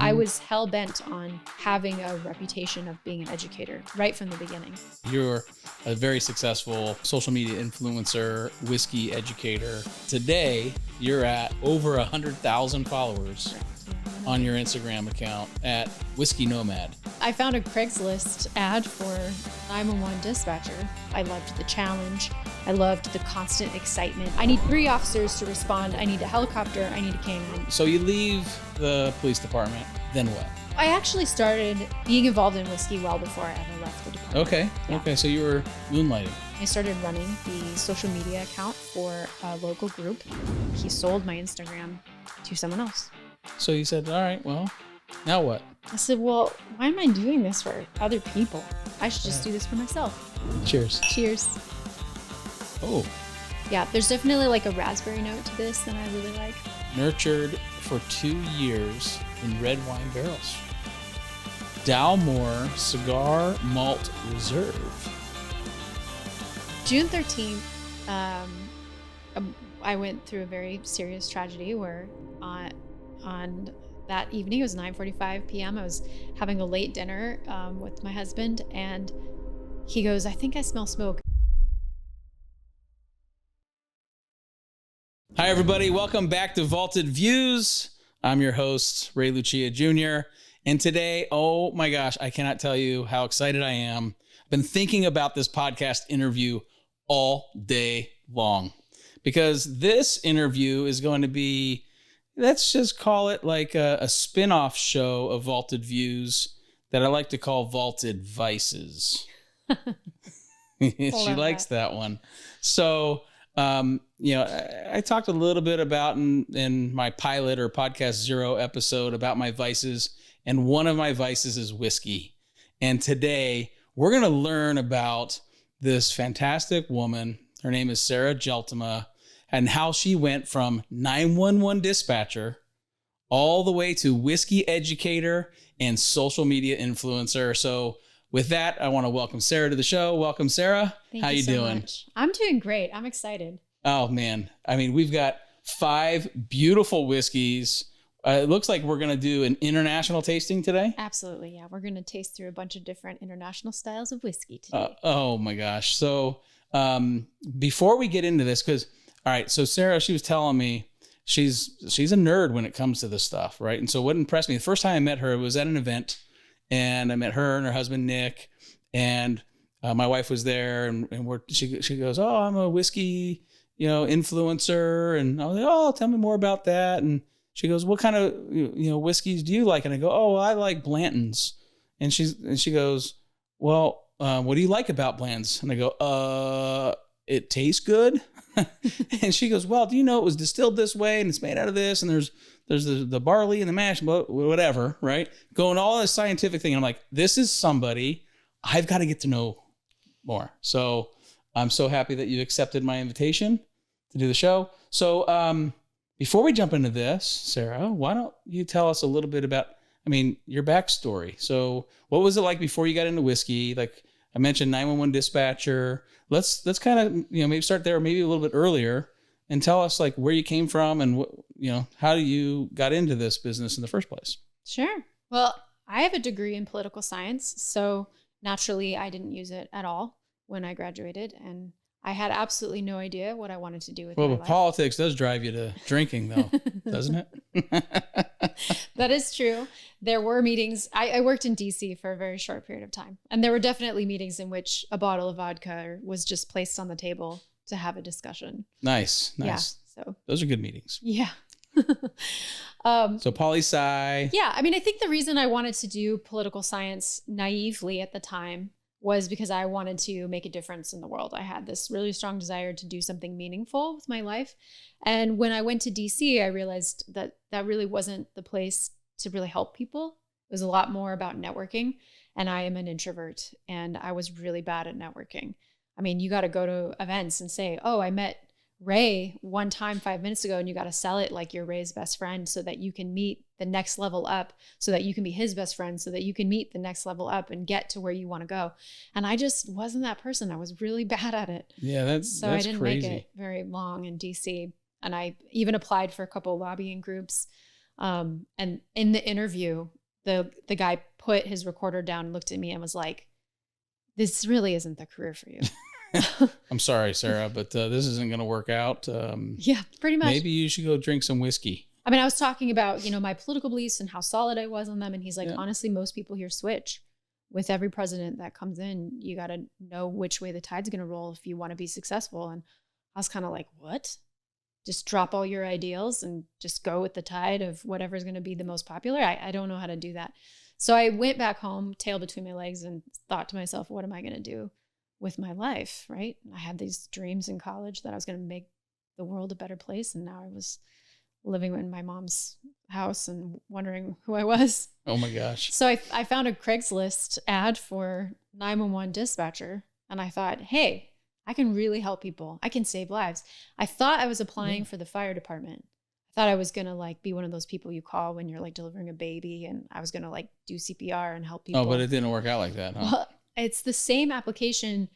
I was hell-bent on having a reputation of being an educator right from the beginning. You're a very successful social media influencer, whiskey educator. Today, you're at over 100,000 followers on your Instagram account at Whiskey Nomad. I found a Craigslist ad for 911 dispatcher. I loved the challenge. I loved the constant excitement. I need 3 officers to respond. I need a helicopter. I need a canine. So you leave the police department, then what? I actually started being involved in whiskey well before I ever left the department. Okay. Yeah. Okay. So you were moonlighting. I started running the social media account for a local group. He sold my Instagram to someone else. So you said, all right, well, now what? I said, well, why am I doing this for other people? I should just do this for myself. Cheers. Cheers. Oh. Yeah, there's definitely like a raspberry note to this that I really like. Nurtured for 2 years in red wine barrels. Dalmore Cigar Malt Reserve. June 13th, I went through a very serious tragedy where on that evening, it was 9:45 p.m. I was having a late dinner with my husband, and he goes, I think I smell smoke. Hi, everybody. Welcome back to Vaulted Views. I'm your host, Ray Lucia Jr. And today, oh my gosh, I cannot tell you how excited I am. I've been thinking about this podcast interview all day long because this interview is going to be, let's just call it like a spinoff show of Vaulted Views that I like to call Vaulted Vices. She likes that one. So, I talked a little bit about in my pilot or podcast 0 episode about my vices. And one of my vices is whiskey. And today we're going to learn about this fantastic woman. Her name is Sarah Jeltima, and how she went from 911 dispatcher all the way to whiskey educator and social media influencer. So with that, I want to welcome Sarah to the show. Welcome, Sarah. How you doing? Much. I'm doing great. I'm excited. Oh, man. I mean, we've got 5 beautiful whiskeys. It looks like we're going to do an international tasting today. Absolutely. Yeah. We're going to taste through a bunch of different international styles of whiskey today. Oh, my gosh. So before we get into this, because, all right, so Sarah, she was telling me she's a nerd when it comes to this stuff, right? And so what impressed me, the first time I met her was at an event, and I met her and her husband, Nick, and my wife was there, and she goes, oh, I'm a whiskey, influencer. And I was like, oh, tell me more about that. And she goes, what kind of, whiskeys do you like? And I go, oh, well, I like Blanton's. And she goes, well, what do you like about Blanton's? And I go, it tastes good. And she goes, well, do you know it was distilled this way and it's made out of this? And there's the barley and the mash, whatever, right? Going all this scientific thing. And I'm like, this is somebody I've got to get to know more. So I'm so happy that you accepted my invitation to do the show. So before we jump into this, Sarah, why don't you tell us a little bit about, your backstory. So what was it like before you got into whiskey? Like I mentioned 911 dispatcher. Let's kind of, maybe start there, maybe a little bit earlier, and tell us like where you came from and how you got into this business in the first place. Sure. Well, I have a degree in political science, so naturally I didn't use it at all when I graduated, and I had absolutely no idea what I wanted to do with my life. Well, politics does drive you to drinking, though, doesn't it? That is true. There were meetings. I worked in DC for a very short period of time, and there were definitely meetings in which a bottle of vodka was just placed on the table to have a discussion. Nice. Yeah, so those are good meetings. Yeah. So poli-sci. Yeah. I think the reason I wanted to do political science naively at the time was because I wanted to make a difference in the world. I had this really strong desire to do something meaningful with my life. And when I went to DC, I realized that that really wasn't the place to really help people. It was a lot more about networking. And I am an introvert, and I was really bad at networking. You got to go to events and say, oh, I met Ray one time 5 minutes ago, and you got to sell it like you're Ray's best friend so that you can meet the next level up, so that you can be his best friend, so that you can meet the next level up and get to where you want to go. And I just wasn't that person. I was really bad at it. Yeah, that's I didn't crazy. make it very long in DC. And I even applied for a couple of lobbying groups. And in the interview, the guy put his recorder down, looked at me and was like, this really isn't the career for you. I'm sorry, Sarah, but this isn't going to work out. Yeah, pretty much. Maybe you should go drink some whiskey. I mean, I was talking about, my political beliefs and how solid I was on them. And he's like, honestly, most people here switch. With every president that comes in, you got to know which way the tide's going to roll if you want to be successful. And I was kind of like, what? Just drop all your ideals and just go with the tide of whatever's going to be the most popular? I don't know how to do that. So I went back home, tail between my legs, and thought to myself, what am I going to do with my life, right? I had these dreams in college that I was going to make the world a better place. And now I was living in my mom's house and wondering who I was. Oh my gosh. So I found a Craigslist ad for 911 dispatcher. And I thought, hey, I can really help people. I can save lives. I thought I was applying for the fire department. I thought I was going to be one of those people you call when you're delivering a baby, and I was going to do CPR and help people. Oh, but it didn't work out like that, huh? Well, it's the same application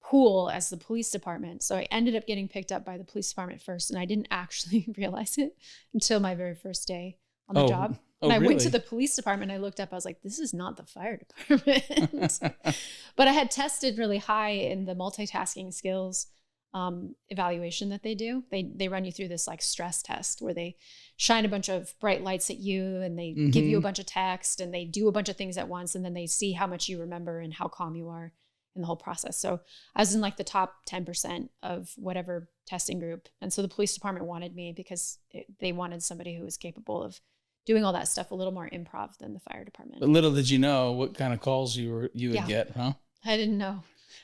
pool as the police department. So I ended up getting picked up by the police department first, and I didn't actually realize it until my very first day on the job. When I went to the police department, I looked up, I was like, this is not the fire department. But I had tested really high in the multitasking skills evaluation that they do. They run you through this stress test where they shine a bunch of bright lights at you, and they give you a bunch of text, and they do a bunch of things at once. And then they see how much you remember and how calm you are in the whole process. So I was in the top 10% of whatever testing group. And so the police department wanted me because they wanted somebody who was capable of doing all that stuff a little more improv than the fire department. But little did you know what kind of calls you would get, huh? I didn't know.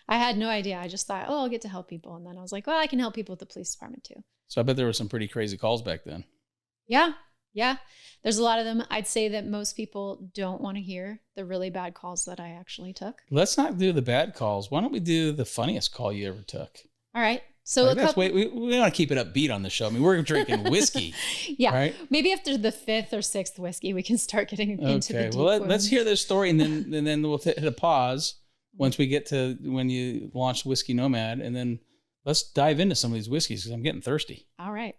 I had no idea. I just thought, I'll get to help people. And then I was like, well, I can help people with the police department too. So I bet there were some pretty crazy calls back then. Yeah. There's a lot of them. I'd say that most people don't want to hear the really bad calls that I actually took. Let's not do the bad calls. Why don't we do the funniest call you ever took? All right. So we want to keep it upbeat on the show. I mean, we're drinking whiskey. Yeah. Right? Maybe after the 5th or 6th whiskey, we can start getting into the deep let's hear this story, and then we'll hit a pause once we get to when you launched Whiskey Nomad, and then let's dive into some of these whiskeys because I'm getting thirsty. All right.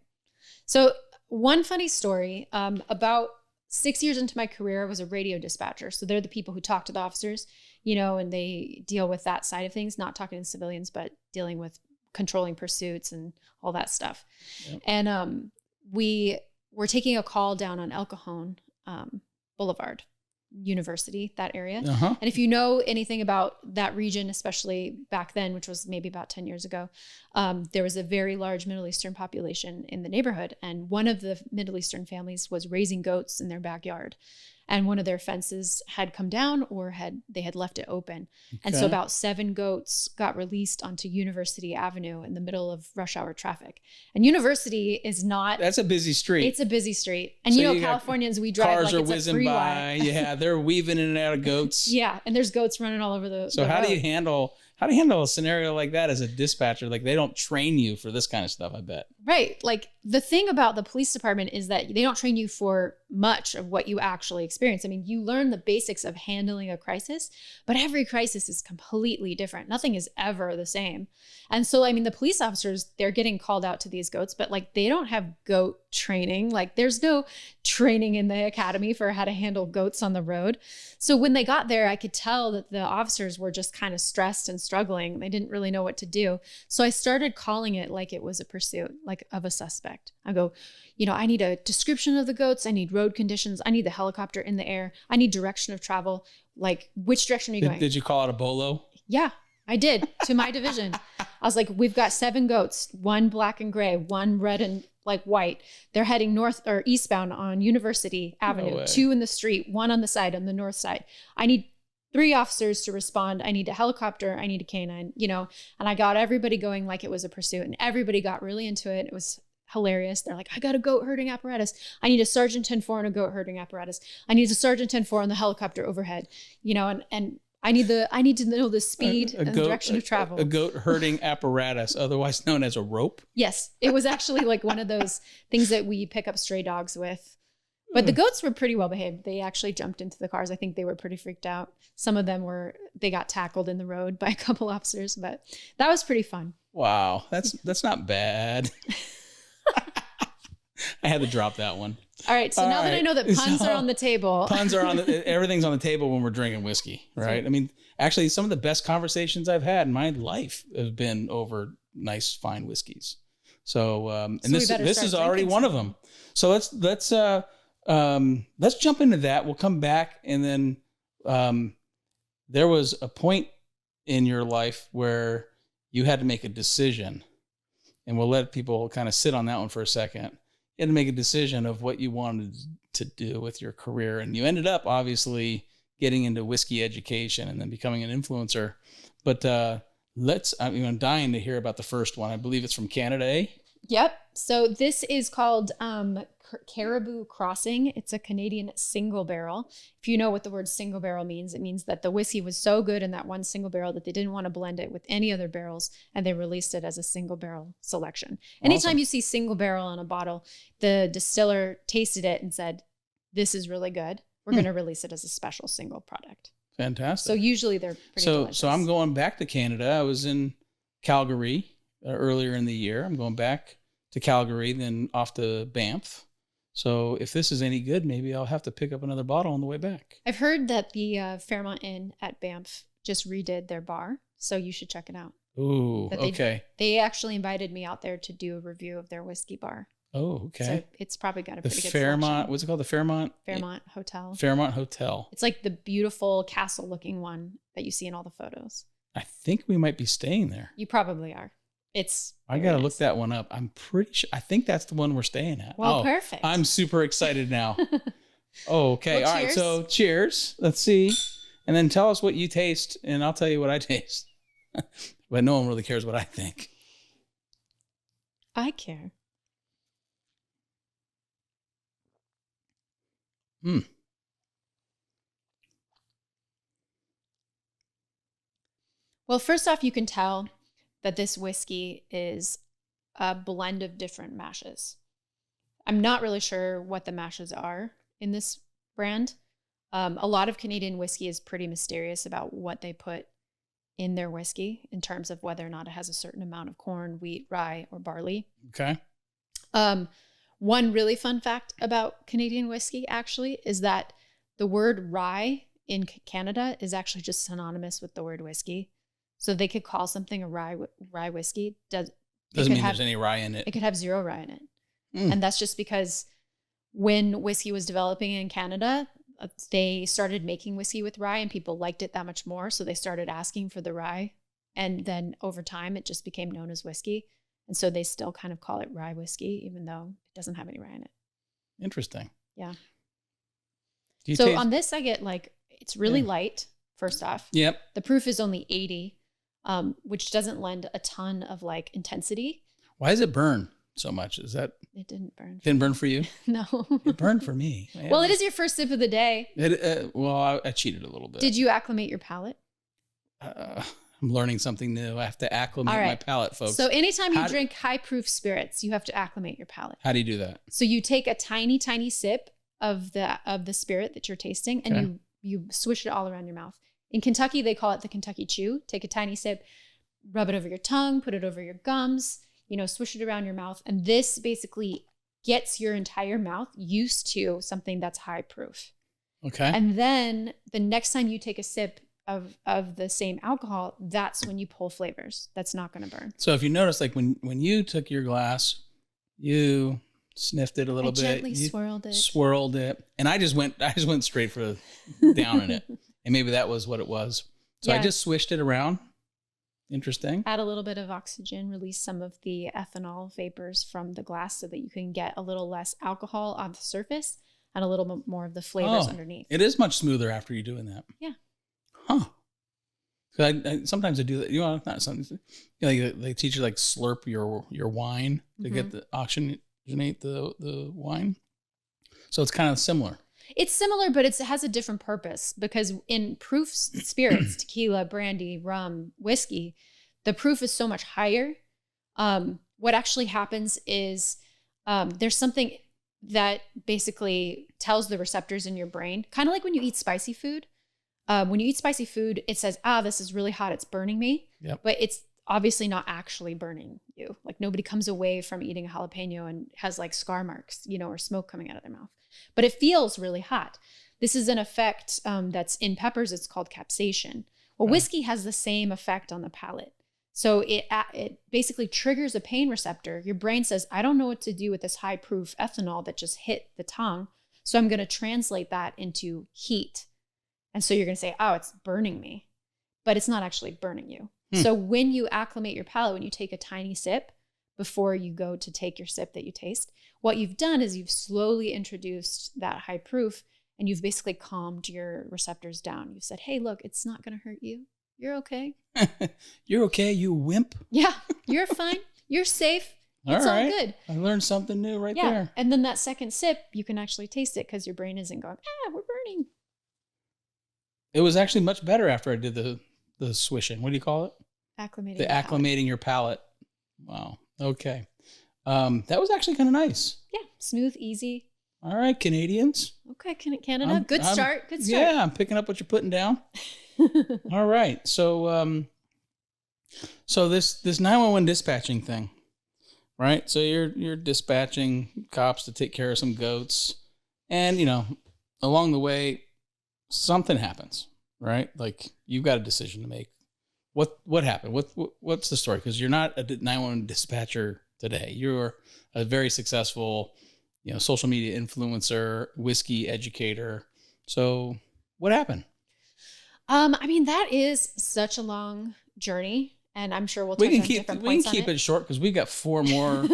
So one funny story, about 6 years into my career, I was a radio dispatcher. So they're the people who talk to the officers, and they deal with that side of things, not talking to civilians, but dealing with controlling pursuits and all that stuff. Yep. And we were taking a call down on El Cajon Boulevard, University, that area. And if you know anything about that region, especially back then, which was maybe about 10 years ago, there was a very large Middle Eastern population in the neighborhood. And one of the Middle Eastern families was raising goats in their backyard. And one of their fences had come down, or they had left it open. Okay. And so about 7 goats got released onto University Avenue in the middle of rush hour traffic. And University is not... That's a busy street. It's a busy street. And so Californians, we drive like it's a freeway. Cars are whizzing by. Yeah, they're weaving in and out of goats. Yeah, and there's goats running all over the So the how road. do you handle a scenario like that as a dispatcher? They don't train you for this kind of stuff, I bet. Right. The thing about the police department is that they don't train you for much of what you actually experience. I mean, you learn the basics of handling a crisis, but every crisis is completely different. Nothing is ever the same. And so, I mean, the police officers, they're getting called out to these goats, but they don't have goat training. There's no training in the academy for how to handle goats on the road. So when they got there, I could tell that the officers were just kind of stressed and struggling. They didn't really know what to do. So I started calling it like it was a pursuit, of a suspect. I go, I need a description of the goats. I need road conditions. I need the helicopter in the air. I need direction of travel. Which direction are you going? Did you call it a bolo? Yeah, I did, to my division. I was like, we've got 7 goats, 1 black and gray, 1 red and white. They're heading north or eastbound on University Avenue, 2 in the street, 1 on the side, on the north side. I need 3 officers to respond. I need a helicopter. I need a canine, and I got everybody going like it was a pursuit, and everybody got really into it. It was hilarious. They're like, I got a goat herding apparatus. I need a Sergeant 10-4 and a goat herding apparatus. I need a Sergeant 10-4 on the helicopter overhead, and I need to know the speed and the direction of travel. A goat herding apparatus, otherwise known as a rope. Yes. It was actually one of those things that we pick up stray dogs with. But the goats were pretty well behaved. They actually jumped into the cars. I think they were pretty freaked out. Some of them they got tackled in the road by a couple officers, but that was pretty fun. Wow. That's not bad. I had to drop that one. All right. So now that I know that puns are on the table. Puns are everything's on the table when we're drinking whiskey, right? I mean, actually, some of the best conversations I've had in my life have been over nice, fine whiskeys. So, and this is already one of them. So let's jump into that. We'll come back, and then there was a point in your life where you had to make a decision, and we'll let people kind of sit on that one for a second. You had to make a decision of what you wanted to do with your career, and you ended up obviously getting into whiskey education and then becoming an influencer. But I'm dying to hear about the first one. I believe it's from Canada, eh? Yep. So this is called Caribou Crossing. It's a Canadian single barrel. If you know what the word single barrel means, it means that the whiskey was so good in that one single barrel that they didn't want to blend it with any other barrels, and they released it as a single barrel selection. Anytime you see single barrel on a bottle, the distiller tasted it and said, "This is really good. We're going to release it as a special single product." Fantastic. So usually they're pretty delicious. So I'm going back to Canada. I was in Calgary earlier in the year. I'm going back to Calgary, then off to Banff. So if this is any good, maybe I'll have to pick up another bottle on the way back. I've heard that the Fairmont Inn at Banff just redid their bar, so you should check it out. Ooh, okay. They actually invited me out there to do a review of their whiskey bar. Oh, okay. So it's probably got a pretty good Fairmont, selection. what's it called? The Fairmont Hotel. Fairmont Hotel. It's like the beautiful castle looking one that you see in all the photos. I think we might be staying there. You probably are. I got to look that one up. I'm pretty sure. I think that's the one we're staying at. Well, perfect. I'm super excited now. Okay. Well, all right. So cheers. Let's see. And then tell us what you taste, and I'll tell you what I taste. But no one really cares what I think. I care. Well, first off, you can tell that this whiskey is a blend of different mashes. I'm not really sure what the mashes are in this brand. A lot of Canadian whiskey is pretty mysterious about what they put in their whiskey in terms of whether or not it has a certain amount of corn, wheat, rye, or barley. Okay. One really fun fact about Canadian whiskey actually is that the word rye in Canada is actually just synonymous with the word whiskey. So they could call something a rye whiskey. Doesn't mean there's any rye in it. It could have zero rye in it. And that's just because when whiskey was developing in Canada, they started making whiskey with rye and people liked it that much more. So they started asking for the rye. And then over time, it just became known as whiskey. And so they still kind of call it rye whiskey, even though it doesn't have any rye in it. Interesting. Yeah. On this, I get it's really light, first off. Yep. The proof is only 80. Which doesn't lend a ton of intensity. Why does it burn so much? Is that it didn't burn? Didn't burn for you? No, it burned for me. Man. Well, it is your first sip of the day. I cheated a little bit. Did you acclimate your palate? I'm learning something new. I have to acclimate my palate, folks. So anytime you drink high proof spirits, you have to acclimate your palate. How do you do that? So you take a tiny, tiny sip of the spirit that you're tasting, and you swish it all around your mouth. In Kentucky, they call it the Kentucky Chew. Take a tiny sip, rub it over your tongue, put it over your gums, swish it around your mouth. And this basically gets your entire mouth used to something that's high proof. Okay. And then the next time you take a sip of the same alcohol, that's when you pull flavors. That's not going to burn. So if you notice, when you took your glass, you sniffed it a little bit. Gently swirled it. And I just went straight for down in it. And maybe that was what it was. So I just swished it around. Interesting. Add a little bit of oxygen, release some of the ethanol vapors from the glass so that you can get a little less alcohol on the surface and a little bit more of the flavors underneath. It is much smoother after you're doing that. Yeah. Huh. Sometimes I do that. Not something. They teach you slurp your wine to get the oxygenate the wine. So it's kind of similar. It's similar, but it has a different purpose because in proof spirits, tequila, brandy, rum, whiskey, the proof is so much higher. What actually happens is there's something that basically tells the receptors in your brain, kind of like when you eat spicy food. When you eat spicy food, it says, this is really hot. It's burning me. Yep. But it's obviously not actually burning you. Like nobody comes away from eating a jalapeno and has like scar marks, or smoke coming out of their mouth, but it feels really hot. This is an effect that's in peppers. It's called capsaicin. Well, whiskey has the same effect on the palate. So it basically triggers a pain receptor. Your brain says, I don't know what to do with this high proof ethanol that just hit the tongue. So I'm going to translate that into heat. And so you're going to say, oh, it's burning me, but it's not actually burning you. So when you acclimate your palate, when you take a tiny sip before you go to take your sip that you taste, what you've done is you've slowly introduced that high proof and you've basically calmed your receptors down. You've said, hey, look, it's not going to hurt you. You're okay. You're okay, you wimp. Yeah, you're fine. You're safe. It's all good. I learned something new right there. And then that second sip, you can actually taste it because your brain isn't going, we're burning. It was actually much better after I did the swishing. What do you call it? Acclimating your palate. Wow. Okay. That was actually kind of nice. Yeah. Smooth, easy. All right, Canadians. Okay, Canada. Good start. Yeah, I'm picking up what you're putting down. All right. So this 911 dispatching thing, right? So you're dispatching cops to take care of some goats, and along the way something happens, right? Like you've got a decision to make. What happened? What's the story? Because you're not a 911 dispatcher today. You're a very successful, social media influencer, whiskey educator. So what happened? That is such a long journey, and I'm sure we'll touch on different points on it. We can keep it short because we got 4 more,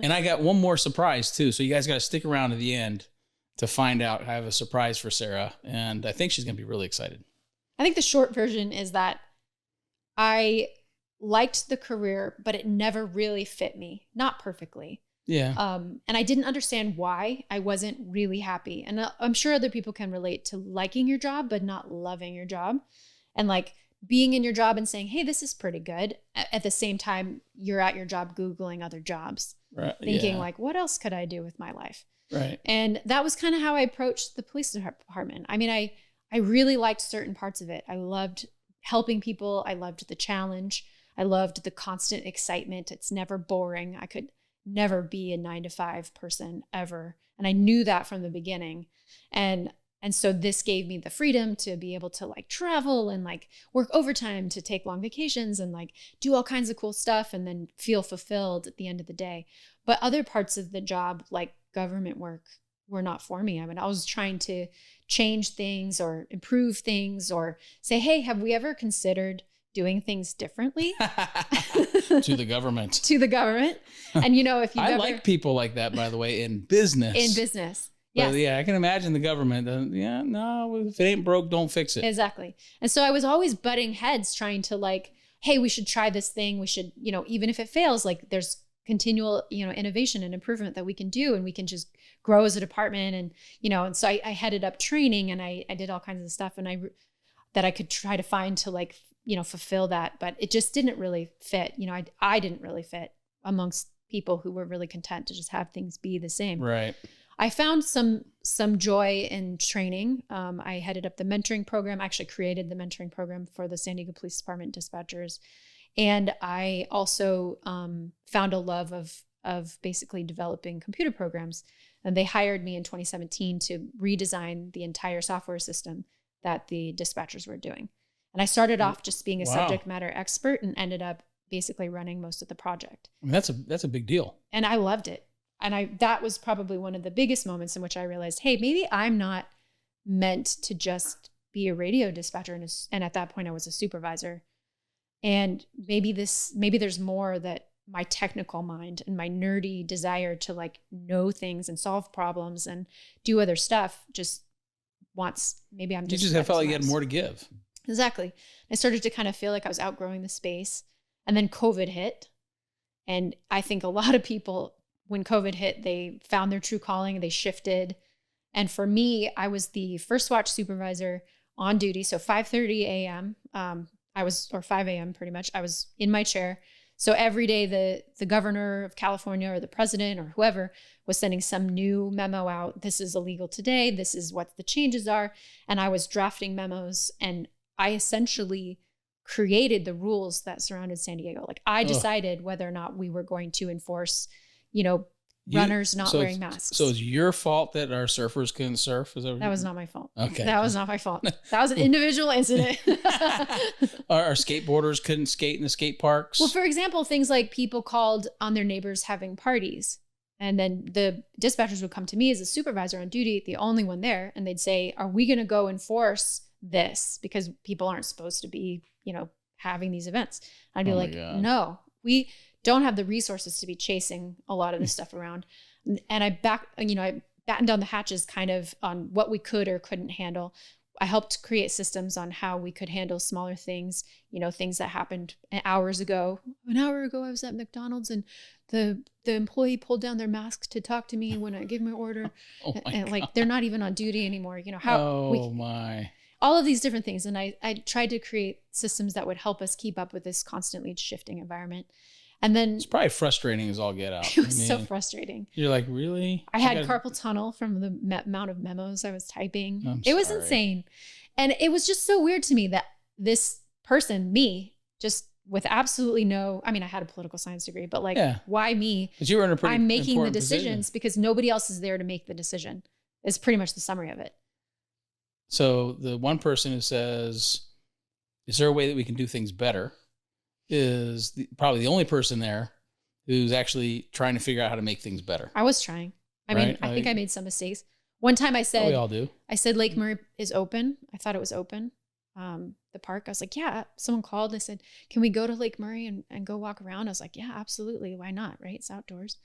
and I got one more surprise too. So you guys got to stick around to the end to find out. I have a surprise for Sarah, and I think she's going to be really excited. I think the short version is that I liked the career, but it never really fit me, not perfectly. Yeah. And I didn't understand why I wasn't really happy. And I'm sure other people can relate to liking your job, but not loving your job. And like being in your job and saying, hey, this is pretty good. At the same time, you're at your job Googling other jobs, right? Thinking like, what else could I do with my life? Right. And that was kind of how I approached the police department. I mean, I really liked certain parts of it. I loved helping people. I loved the challenge. I loved the constant excitement. It's never boring. I could never be a 9-to-5 person ever. And I knew that from the beginning. And so this gave me the freedom to be able to like travel and like work overtime, to take long vacations and like do all kinds of cool stuff and then feel fulfilled at the end of the day. But other parts of the job, like government work, were not for me. I mean, I was trying to change things or improve things or say, hey, have we ever considered doing things differently? To the government. To the government. And if you like people like that, by the way, in business. In business. Yes. But yeah, I can imagine the government. No, if it ain't broke, don't fix it. Exactly. And so I was always butting heads trying to like, hey, we should try this thing. We should, even if it fails, like there's continual, innovation and improvement that we can do, and we can just grow as a department. And so I headed up training, and I did all kinds of stuff, and that I could try to find to like, fulfill that, but it just didn't really fit. I didn't really fit amongst people who were really content to just have things be the same. Right. I found some joy in training. I headed up the mentoring program. I actually created the mentoring program for the San Diego Police Department dispatchers. And I also found a love of basically developing computer programs. And they hired me in 2017 to redesign the entire software system that the dispatchers were doing. And I started off just being a subject matter expert and ended up basically running most of the project. I mean, that's a big deal. And I loved it. And that was probably one of the biggest moments in which I realized, hey, maybe I'm not meant to just be a radio dispatcher. And at that point I was a supervisor. And maybe there's more that my technical mind and my nerdy desire to like know things and solve problems and do other stuff just wants, maybe I'm just. You just felt like you had more to give. Exactly. I started to kind of feel like I was outgrowing the space. And then COVID hit. And I think a lot of people, when COVID hit, they found their true calling, they shifted. And for me, I was the first watch supervisor on duty. So 5:30 a.m. Or 5 a.m. pretty much, I was in my chair. So every day the governor of California or the president or whoever was sending some new memo out. This is illegal today. This is what the changes are. And I was drafting memos, and I essentially created the rules that surrounded San Diego. Like I decided whether or not we were going to enforce, runners not wearing masks. So it's your fault that our surfers couldn't surf? That was not my fault. Okay. That was not my fault. That was an individual incident. Our skateboarders couldn't skate in the skate parks? Well, for example, things like people called on their neighbors having parties. And then the dispatchers would come to me as a supervisor on duty, the only one there. And they'd say, are we going to go enforce this? Because people aren't supposed to be, having these events. I'd be like, no, we don't have the resources to be chasing a lot of this stuff around. And I battened down the hatches kind of on what we could or couldn't handle. I helped create systems on how we could handle smaller things, things that happened hours ago. An hour ago, I was at McDonald's and the employee pulled down their mask to talk to me when I gave my order. And like, they're not even on duty anymore. All of these different things. And I tried to create systems that would help us keep up with this constantly shifting environment. And then it's probably frustrating as all get out. It was so frustrating. You're like, really? I had carpal tunnel from the amount of memos I was typing. It was insane. And it was just so weird to me that this person, me, just with absolutely I had a political science degree, but why me? But you were in a pretty I'm making the decision. decisions because nobody else is there to make the decision. Is pretty much the summary of it. So the one person who says, is there a way that we can do things better? Is probably the only person there who's actually trying to figure out how to make things better. I was trying. I think I made some mistakes. One time I said, we all do. I said Lake Murray is open. I thought it was open. The park. I was like, yeah. Someone called. They said, can we go to Lake Murray and go walk around? I was like, yeah, absolutely. Why not? Right? It's outdoors.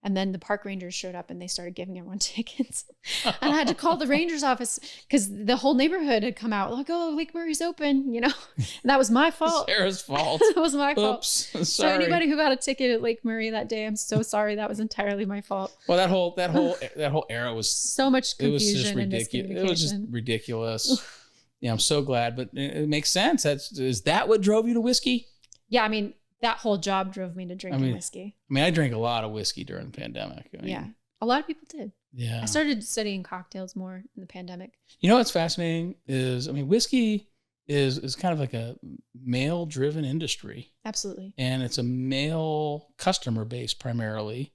And then the park rangers showed up and they started giving everyone tickets. And I had to call the ranger's office because the whole neighborhood had come out like, oh, Lake Murray's open, And that was my fault. Sarah's fault. That was my fault. Oops, So sorry. anybody who got a ticket at Lake Murray that day, I'm so sorry. That was entirely my fault. Well, that whole era was so much confusion. It was just ridiculous. It was just ridiculous. Yeah, I'm so glad, but it makes sense. Is that what drove you to whiskey? Yeah, that whole job drove me to drinking whiskey. I drank a lot of whiskey during the pandemic. A lot of people did. Yeah. I started studying cocktails more in the pandemic. What's fascinating is, whiskey is kind of like a male-driven industry. Absolutely. And it's a male customer base primarily.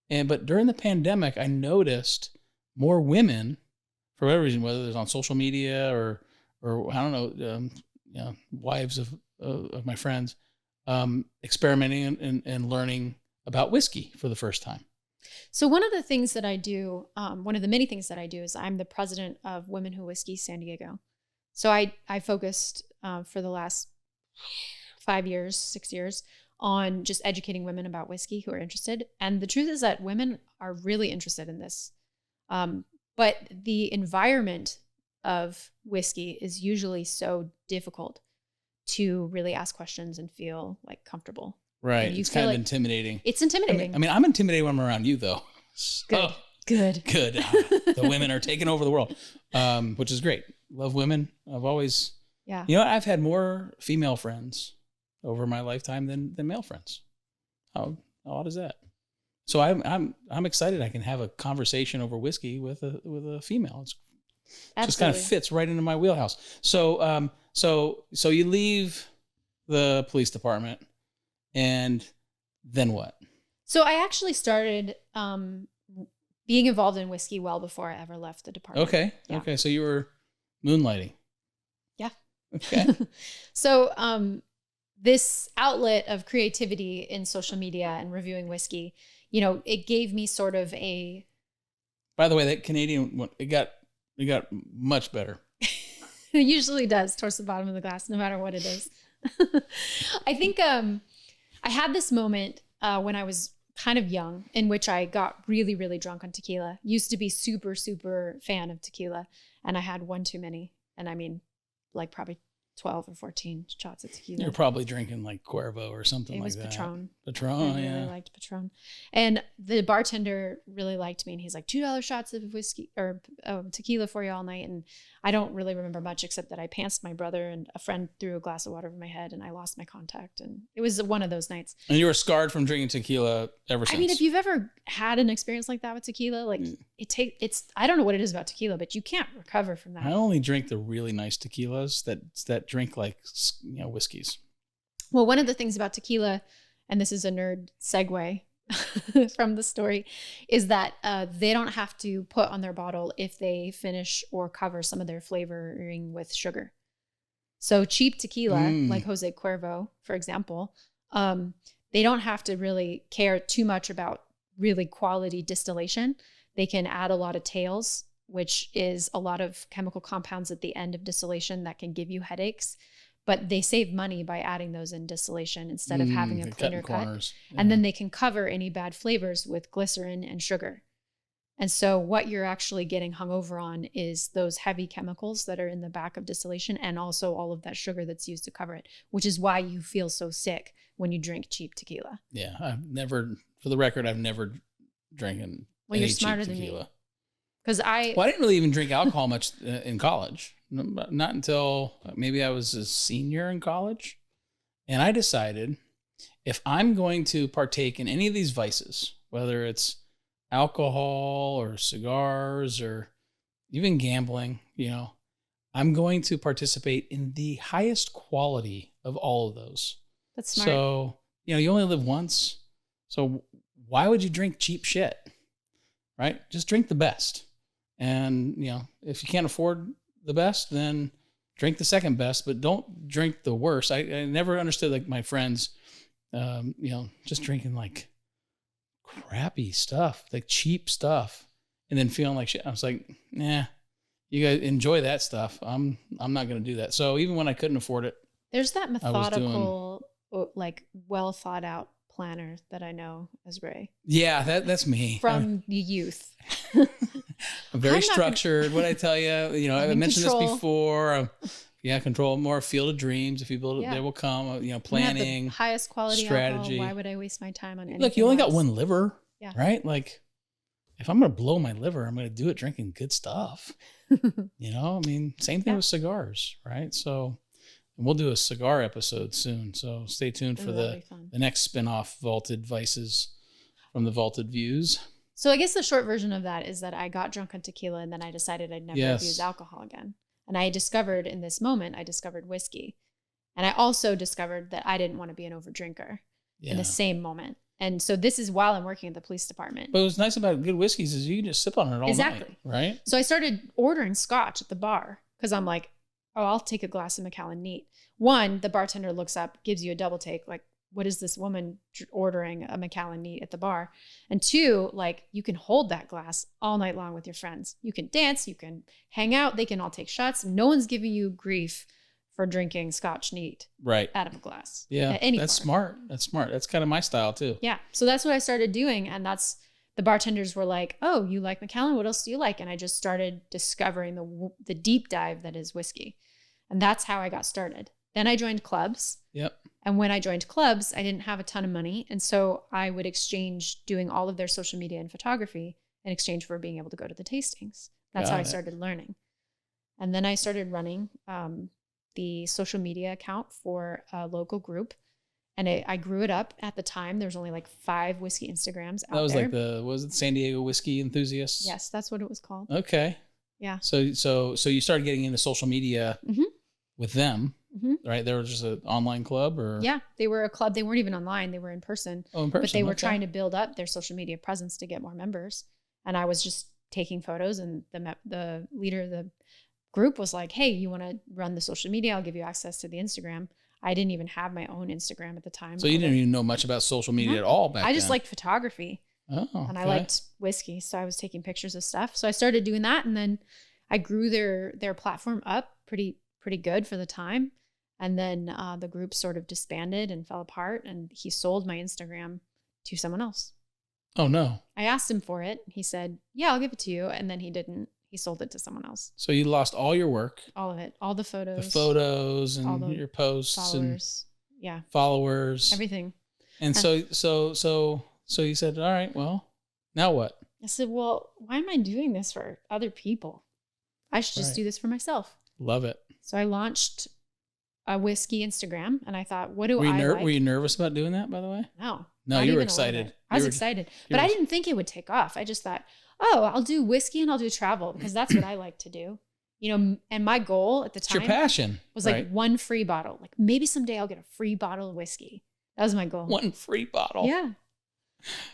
But during the pandemic, I noticed more women, for whatever reason, whether it's on social media or I don't know, wives of my friends, experimenting and learning about whiskey for the first time. So one of the things that I do, one of the many things that I do is I'm the president of Women Who Whiskey San Diego. So I focused for the last 6 years on just educating women about whiskey who are interested. And the truth is that women are really interested in this. But the environment of whiskey is usually so difficult to really ask questions and feel like comfortable. Right. It's kind of intimidating. It's intimidating. I'm intimidated when I'm around you though. Good. Good. The women are taking over the world, which is great. Love women. I've always, I've had more female friends over my lifetime than male friends. How odd is that? So I'm excited I can have a conversation over whiskey with a female. It just kind of fits right into my wheelhouse. So you leave the police department, and then what? So I actually started being involved in whiskey well before I ever left the department. Okay. Yeah. Okay. So you were moonlighting. Yeah. Okay. So this outlet of creativity in social media and reviewing whiskey, it gave me sort of a. By the way, that Canadian one, it got much better. It usually does towards the bottom of the glass, no matter what it is. I think I had this moment when I was kind of young in which I got really, really drunk on tequila. Used to be super, super fan of tequila. And I had one too many. And probably 12 or 14 shots of tequila. You're probably drinking like Cuervo or something like that. It was Patron. Patron, I really liked Patron. And the bartender really liked me. And he's like, $2 shots of whiskey or tequila for you all night. And I don't really remember much except that I pantsed my brother and a friend threw a glass of water over my head and I lost my contact. And it was one of those nights. And you were scarred from drinking tequila ever since. If you've ever had an experience like that with tequila, I don't know what it is about tequila, but you can't recover from that. I only drink the really nice tequilas that that drink like, whiskeys. Well, one of the things about tequila, and this is a nerd segue from the story, is that they don't have to put on their bottle if they finish or cover some of their flavoring with sugar. So cheap tequila, like Jose Cuervo, for example, they don't have to really care too much about really quality distillation. They can add a lot of tails, which is a lot of chemical compounds at the end of distillation that can give you headaches. But they save money by adding those in distillation instead of having a cleaner cut. Yeah. And then they can cover any bad flavors with glycerin and sugar. And so what you're actually getting hung over on is those heavy chemicals that are in the back of distillation, and also all of that sugar that's used to cover it, which is why you feel so sick when you drink cheap tequila. Yeah, for the record, I've never drinking. Well, you're smarter than me. Because I didn't really even drink alcohol much in college. Not until maybe I was a senior in college. And I decided if I'm going to partake in any of these vices, whether it's alcohol or cigars or even gambling, I'm going to participate in the highest quality of all of those. That's smart. So, you only live once. So why would you drink cheap shit? Right? Just drink the best. And, if you can't afford the best, then drink the second best, but don't drink the worst. I never understood like my friends, just drinking like crappy stuff, like cheap stuff, and then feeling like shit. I was like, nah, you guys enjoy that stuff. I'm not going to do that. So even when I couldn't afford it, there's that methodical, like well thought out planner that I know as Ray. Yeah, that's me. From the youth. I'm very structured. What I tell you, I mentioned this before. Control more field of dreams. If you build it, they will come. Planning, the highest quality strategy. Alcohol. Why would I waste my time on anything? Look, you only got one liver, yeah. Right? Like, if I'm gonna blow my liver, I'm gonna do it drinking good stuff. Same thing with cigars, right? So, and we'll do a cigar episode soon. So stay tuned for the next spinoff, Vaulted Vices from the Vaulted Views. So I guess the short version of that is that I got drunk on tequila and then I decided I'd never abuse alcohol again. And I discovered whiskey. And I also discovered that I didn't want to be an overdrinker in the same moment. And so this is while I'm working at the police department. But what's nice about good whiskeys is you can just sip on it all night, right? So I started ordering scotch at the bar because I'm like, I'll take a glass of Macallan Neat. One, the bartender looks up, gives you a double take, like, what is this woman ordering a Macallan Neat at the bar? And two, like, you can hold that glass all night long with your friends. You can dance, you can hang out, they can all take shots. No one's giving you grief for drinking Scotch neat out of a glass. Yeah, that's smart. That's smart. That's kind of my style too. Yeah, so that's what I started doing. And the bartenders were like, oh, you like Macallan? What else do you like? And I just started discovering the deep dive that is whiskey. And that's how I got started. Then I joined clubs. Yep. And when I joined clubs, I didn't have a ton of money. And so I would exchange doing all of their social media and photography in exchange for being able to go to the tastings. That's how I started learning. And then I started running the social media account for a local group. And I grew it up. At the time, there was only like 5 whiskey Instagrams out there. That was was it San Diego Whiskey Enthusiasts? Yes, that's what it was called. Okay. Yeah. So you started getting into social media with them, right? They were just an online club, or? Yeah, they were a club. They weren't even online. They were in person. Oh, in person. But they were trying to build up their social media presence to get more members. And I was just taking photos, and the leader of the group was like, hey, you want to run the social media? I'll give you access to the Instagram. I didn't even have my own Instagram at the time. So you didn't even know much about social media at all back then? I just liked photography. Oh, okay. And I liked whiskey. So I was taking pictures of stuff. So I started doing that. And then I grew their platform up pretty good for the time. And then the group sort of disbanded and fell apart. And he sold my Instagram to someone else. Oh, no. I asked him for it. He said, yeah, I'll give it to you. And then he didn't. He sold it to someone else. So you lost all your work. All of it. All the photos. The photos and all your posts followers. And followers. Everything. And so you said, all right, well, now what? I said, well, why am I doing this for other people? I should just do this for myself. Love it. So I launched a whiskey Instagram, and I thought, what do I like? Were you nervous about doing that, by the way? No, you were excited. I was excited, but I didn't think it would take off. I just thought, oh, I'll do whiskey and I'll do travel because that's what I like to do. and my goal at the It's your time passion. was like right? one free bottle. Like maybe someday I'll get a free bottle of whiskey. That was my goal. One free bottle. Yeah.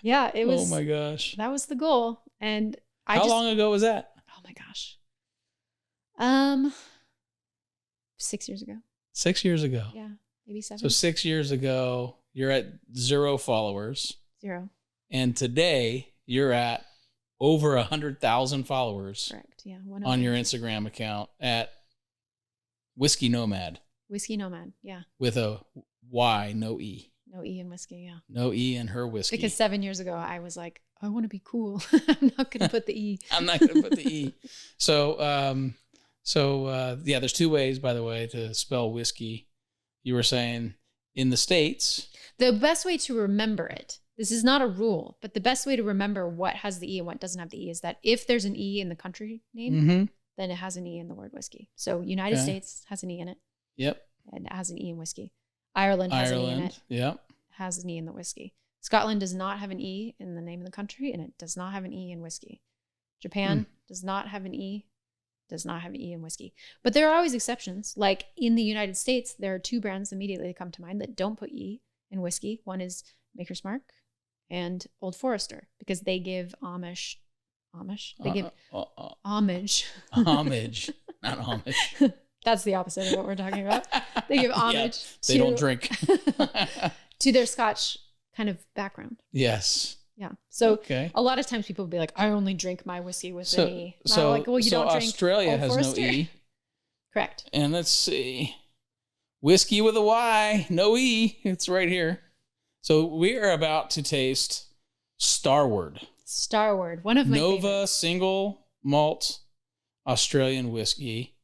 Yeah. It was, Oh my gosh. that was the goal. And How long ago was that? Oh my gosh. 6 years ago. 6 years ago. Yeah. Maybe 7. So 6 years ago, you're at 0 followers. 0. And today you're at over 100,000 followers. Correct. Yeah. On your Instagram account at Whiskey Nomad. Whiskey Nomad. Yeah. With a Y, no E. No E in whiskey. Yeah. No E in her whiskey. Because 7 years ago, I was like, I want to be cool. I'm not going to put the E. I'm not going to put the E. So, yeah, there's 2 ways, by the way, to spell whiskey. You were saying in the States. The best way to remember it, this is not a rule, but the best way to remember what has the E and what doesn't have the E is that if there's an E in the country name, then it has an E in the word whiskey. So United States has an E in it. Yep. And it has an E in whiskey. Ireland has an E in it. Yep. Has an E in the whiskey. Scotland does not have an E in the name of the country, and it does not have an E in whiskey. Japan does not have an E, does not have an E in whiskey. But there are always exceptions. Like in the United States, there are 2 brands immediately that come to mind that don't put E in whiskey. One is Maker's Mark and Old Forester, because they give homage. They give homage. Homage, not homage. That's the opposite of what we're talking about. They give homage. They don't drink. To their Scotch kind of background. Yes. Yeah. So a lot of times people will be like, I only drink my whiskey with an E. So, like, well, you don't drink Australia Old has Forester? no E. Correct. And let's see. Whiskey with a Y, no E. It's right here. So we are about to taste Starward. Starward, one of my Nova favorites. single malt Australian whiskey.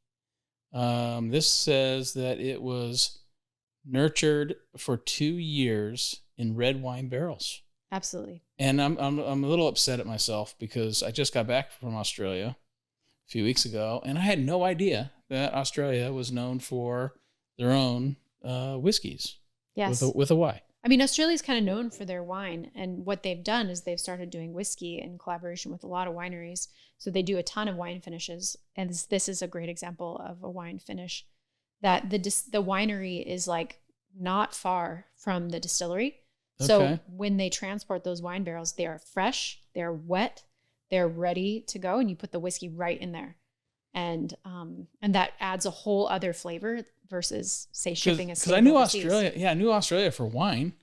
This says that it was nurtured for 2 years in red wine barrels. Absolutely. And I'm a little upset at myself because I just got back from Australia a few weeks ago, and I had no idea that Australia was known for their own whiskeys. Yes. With a Y. I mean, Australia's kind of known for their wine, and what they've done is they've started doing whiskey in collaboration with a lot of wineries. So they do a ton of wine finishes, and this is a great example of a wine finish that the winery is like not far from the distillery. Okay. So when they transport those wine barrels, they are fresh, they're wet, they're ready to go, and you put the whiskey right in there. And that adds a whole other flavor versus, say, shipping a because I knew Australia. Yeah, I knew Australia for wine.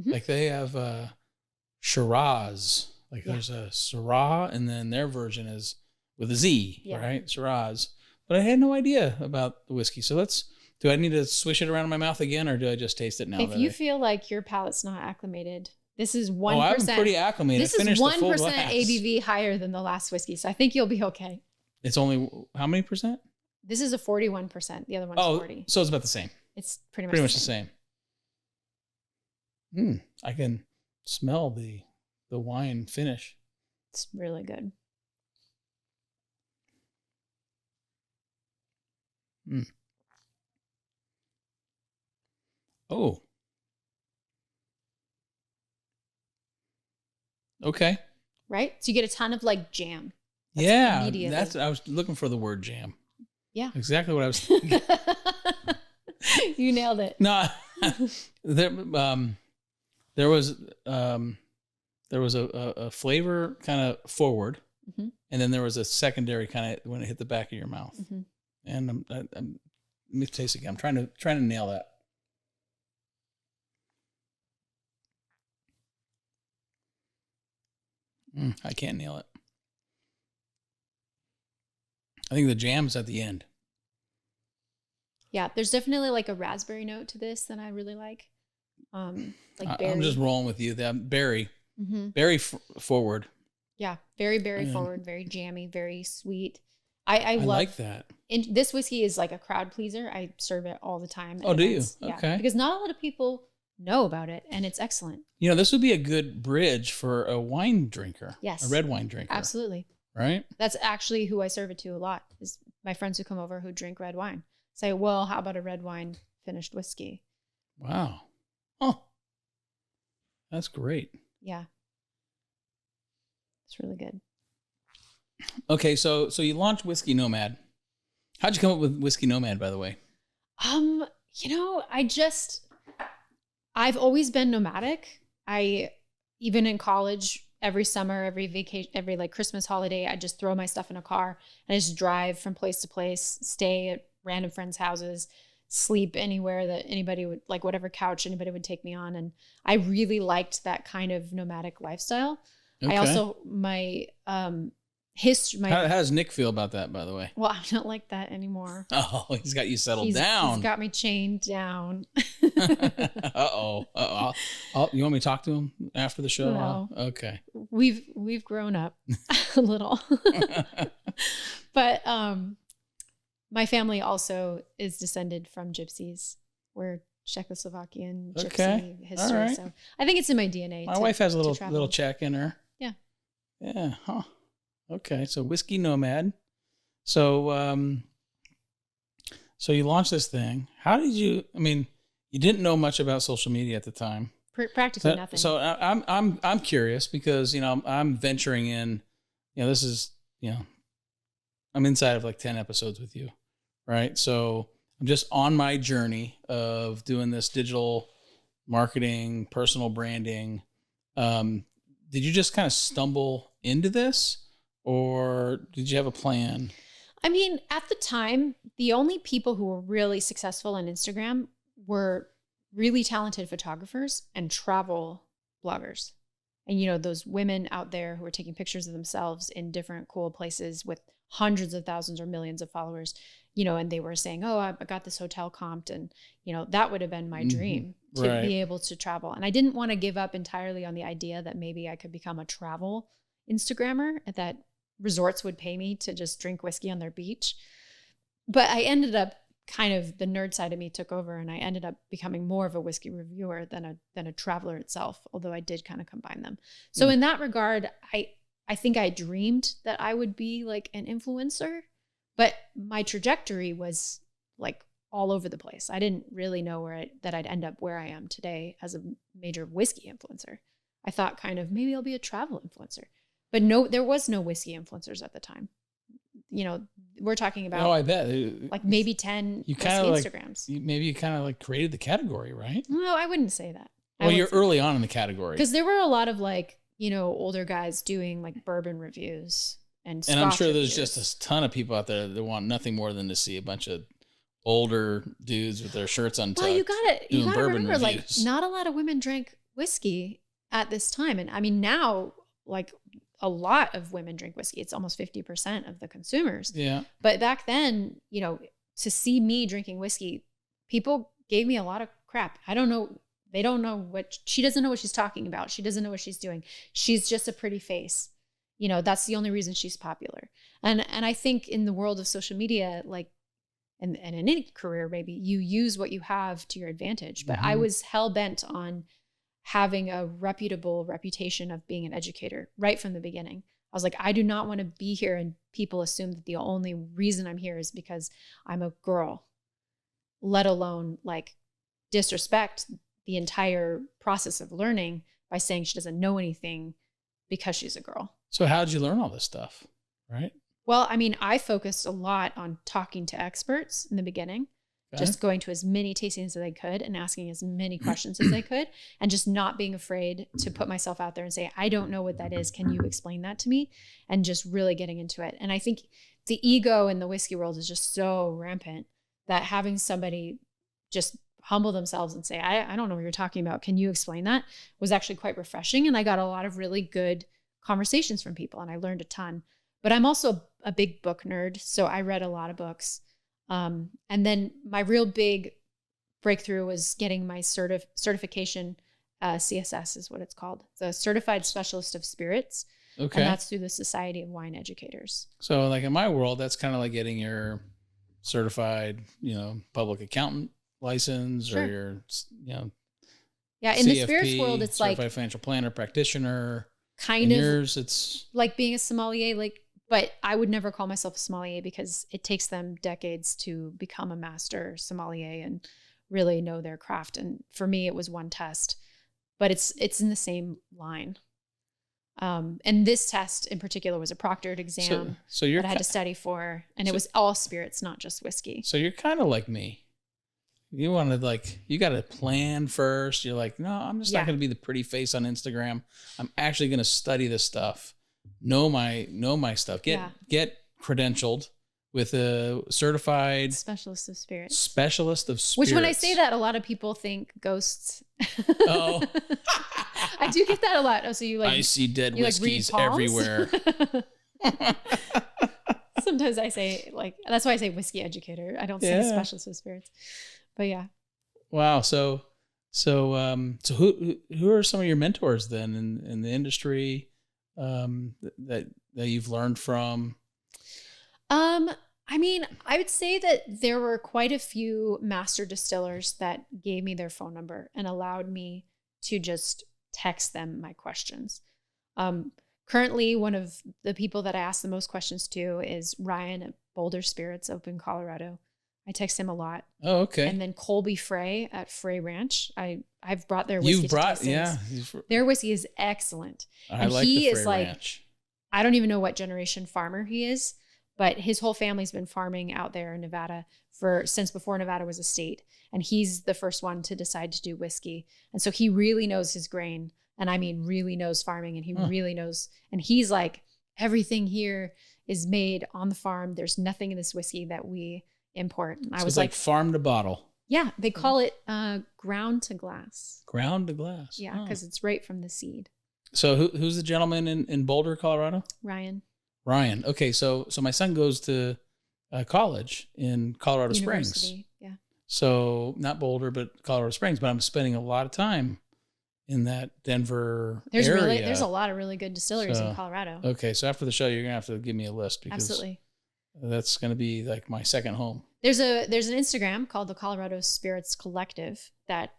Like they have Shiraz. Like there's a Syrah, and then their version is with a Z, right? Shiraz. But I had no idea about the whiskey. So do I need to swish it around in my mouth again, or do I just taste it now? If you feel like your palate's not acclimated, this is 1%. Oh, I'm pretty acclimated. This is 1% ABV higher than the last whiskey, so I think you'll be okay. It's only how many percent? This is a 41%. The other one's 40. So it's about the same. It's pretty much the same. I can smell the wine finish. It's really good. Oh. Okay. Right? So you get a ton of like jam. That's I was looking for the word jam. Yeah. Exactly what I was thinking. You nailed it. No. There was a flavor kind of forward, and then there was a secondary kind of when it hit the back of your mouth. And I'm let me taste it again. I'm trying to nail that. I can't nail it. I think the jam is at the end. Yeah, there's definitely like a raspberry note to this that I really like. Like berry. I'm just rolling with you. That berry, berry forward. Yeah, very berry forward, very jammy, very sweet. I like that. And this whiskey is like a crowd pleaser. I serve it all the time. Oh, do you? Yeah, okay. Because not a lot of people know about it, and it's excellent. You know, this would be a good bridge for a wine drinker. Yes. A red wine drinker. Absolutely. Right? That's actually who I serve it to a lot, is my friends who come over who drink red wine. Say, well, how about a red wine finished whiskey? Wow. Oh, that's great. Yeah. It's really good. Okay, so you launched Whiskey Nomad. How'd you come up with Whiskey Nomad, by the way? You know, I've always been nomadic. Even in college, every summer, every vacation, every like Christmas holiday, I just throw my stuff in a car and I just drive from place to place, stay at random friends' houses, sleep anywhere that anybody would like, whatever couch anybody would take me on. And I really liked that kind of nomadic lifestyle. Okay. I also, history. How does Nick feel about that, by the way? Well, I'm not like that anymore. Oh, he's got you settled down. He's got me chained down. Uh-oh. You want me to talk to him after the show? No. Okay. We've grown up a little. But my family also is descended from gypsies. We're Czechoslovakian gypsy history. Right. So I think it's in my DNA. My wife has a little Czech in her. Yeah. Yeah. Huh. Okay. So Whiskey Nomad. So so you launched this thing. How did you, you didn't know much about social media at the time. Practically nothing. So I'm curious because, I'm venturing in, this is, I'm inside of like 10 episodes with you. Right. So I'm just on my journey of doing this digital marketing, personal branding. Did you just kind of stumble into this or did you have a plan? At the time, the only people who were really successful on Instagram were really talented photographers and travel bloggers. And, those women out there who are taking pictures of themselves in different cool places with hundreds of thousands or millions of followers, and they were saying, oh, I got this hotel comped. And, that would have been my dream to be able to travel. And I didn't want to give up entirely on the idea that maybe I could become a travel Instagrammer, that resorts would pay me to just drink whiskey on their beach. But I ended up kind of, the nerd side of me took over and I ended up becoming more of a whiskey reviewer than a traveler itself, although I did kind of combine them. So in that regard, I think I dreamed that I would be like an influencer, but my trajectory was like all over the place. I didn't really know that I'd end up where I am today as a major whiskey influencer. I thought kind of maybe I'll be a travel influencer, but no, there was no whiskey influencers at the time. We're talking about, I bet like maybe 10 you kind of Instagrams. Maybe you kind of like created the category, right? No, I wouldn't say that. Well, you're early on in the category. Because there were a lot of like, older guys doing like bourbon reviews and I'm sure reviews. There's just a ton of people out there that want nothing more than to see a bunch of older dudes with their shirts untucked. Well, you gotta remember, reviews. like not a lot of women drank whiskey at this time. And now like a lot of women drink whiskey. It's almost 50% of the consumers. Yeah. But back then, to see me drinking whiskey, people gave me a lot of crap. I don't know. They don't know she doesn't know what she's talking about. She doesn't know what she's doing. She's just a pretty face. That's the only reason she's popular. And I think in the world of social media, like, and in any career, maybe you use what you have to your advantage. But I was hell bent on having a reputable reputation of being an educator right from the beginning. I was like, I do not want to be here and people assume that the only reason I'm here is because I'm a girl, let alone like disrespect the entire process of learning by saying she doesn't know anything because she's a girl. So how'd you learn all this stuff? Right. Well, I focused a lot on talking to experts in the beginning. Just going to as many tastings as I could and asking as many questions as I could, and just not being afraid to put myself out there and say, I don't know what that is. Can you explain that to me? And just really getting into it. And I think the ego in the whiskey world is just so rampant that having somebody just humble themselves and say, I don't know what you're talking about. Can you explain that? Was actually quite refreshing. And I got a lot of really good conversations from people and I learned a ton. But I'm also a big book nerd. So I read a lot of books. And then my real big breakthrough was getting my certification. CSS is what it's called. It's a Certified Specialist of Spirits. Okay. And that's through the Society of Wine Educators. So like in my world, that's kind of like getting your certified, public accountant license or your, yeah. CFP, In the spirits world, it's like certified financial planner practitioner. Kind of yours, it's like being a sommelier, but I would never call myself a sommelier because it takes them decades to become a master sommelier and really know their craft. And for me, it was one test, but it's in the same line. And this test in particular was a proctored exam so you're that I had to study for, and it was all spirits, not just whiskey. So you're kind of like me. You want to you got to plan first. You're like, no, I'm just not going to be the pretty face on Instagram. I'm actually going to study this stuff. Know my stuff. Get credentialed with a certified specialist of spirits. Specialist of spirits. Which when I say that, a lot of people think ghosts. Oh. I do get that a lot. Oh, so you I see dead whiskeys everywhere. Sometimes I say that's why I say whiskey educator. I don't say specialist of spirits. But yeah. Wow. So who are some of your mentors then in the industry that you've learned from? I mean, I would say that there were quite a few master distillers that gave me their phone number and allowed me to just text them my questions. Currently, one of the people that I ask the most questions to is Ryan at Boulder Spirits up in Colorado. I text him a lot. Oh, okay. And then Colby Frey at Frey Ranch. I've brought their whiskey. Their whiskey is excellent. I like the Frey Ranch. I don't even know what generation farmer he is, but his whole family's been farming out there in Nevada since before Nevada was a state. And he's the first one to decide to do whiskey. And so he really knows his grain. And I mean, really knows farming, and he really knows. And he's like, everything here is made on the farm. There's nothing in this whiskey that we import. And I was like farm to bottle. Yeah. They call it ground to glass. Ground to glass. Yeah. Because it's right from the seed. So who's the gentleman in Boulder, Colorado? Ryan. Okay. So my son goes to college in Colorado Springs. Yeah. So not Boulder, but Colorado Springs, but I'm spending a lot of time in that Denver area. There's a lot of really good distilleries in Colorado. Okay. So after the show, you're going to have to give me a list because absolutely. That's going to be like my second home. There's an Instagram called the Colorado Spirits Collective that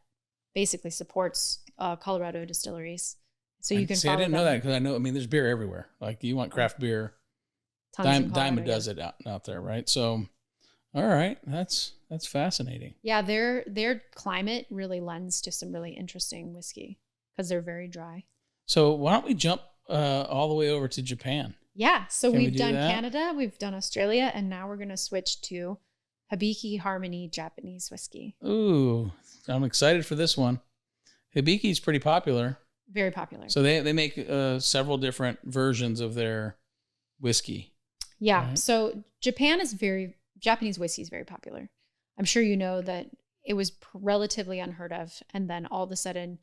basically supports Colorado distilleries. So you can follow I didn't them. know that because there's beer everywhere. Like you want craft beer. Diamond does it out there, right? So, all right. That's fascinating. Yeah. Their climate really lends to some really interesting whiskey because they're very dry. So why don't we jump all the way over to Japan? Yeah. So we've done Canada, we've done Australia, and now we're going to switch to Hibiki Harmony Japanese whiskey. Ooh, I'm excited for this one. Hibiki is pretty popular. Very popular. So they make several different versions of their whiskey. Yeah. Right? So Japanese whiskey is very popular. I'm sure you know that it was relatively unheard of. And then all of a sudden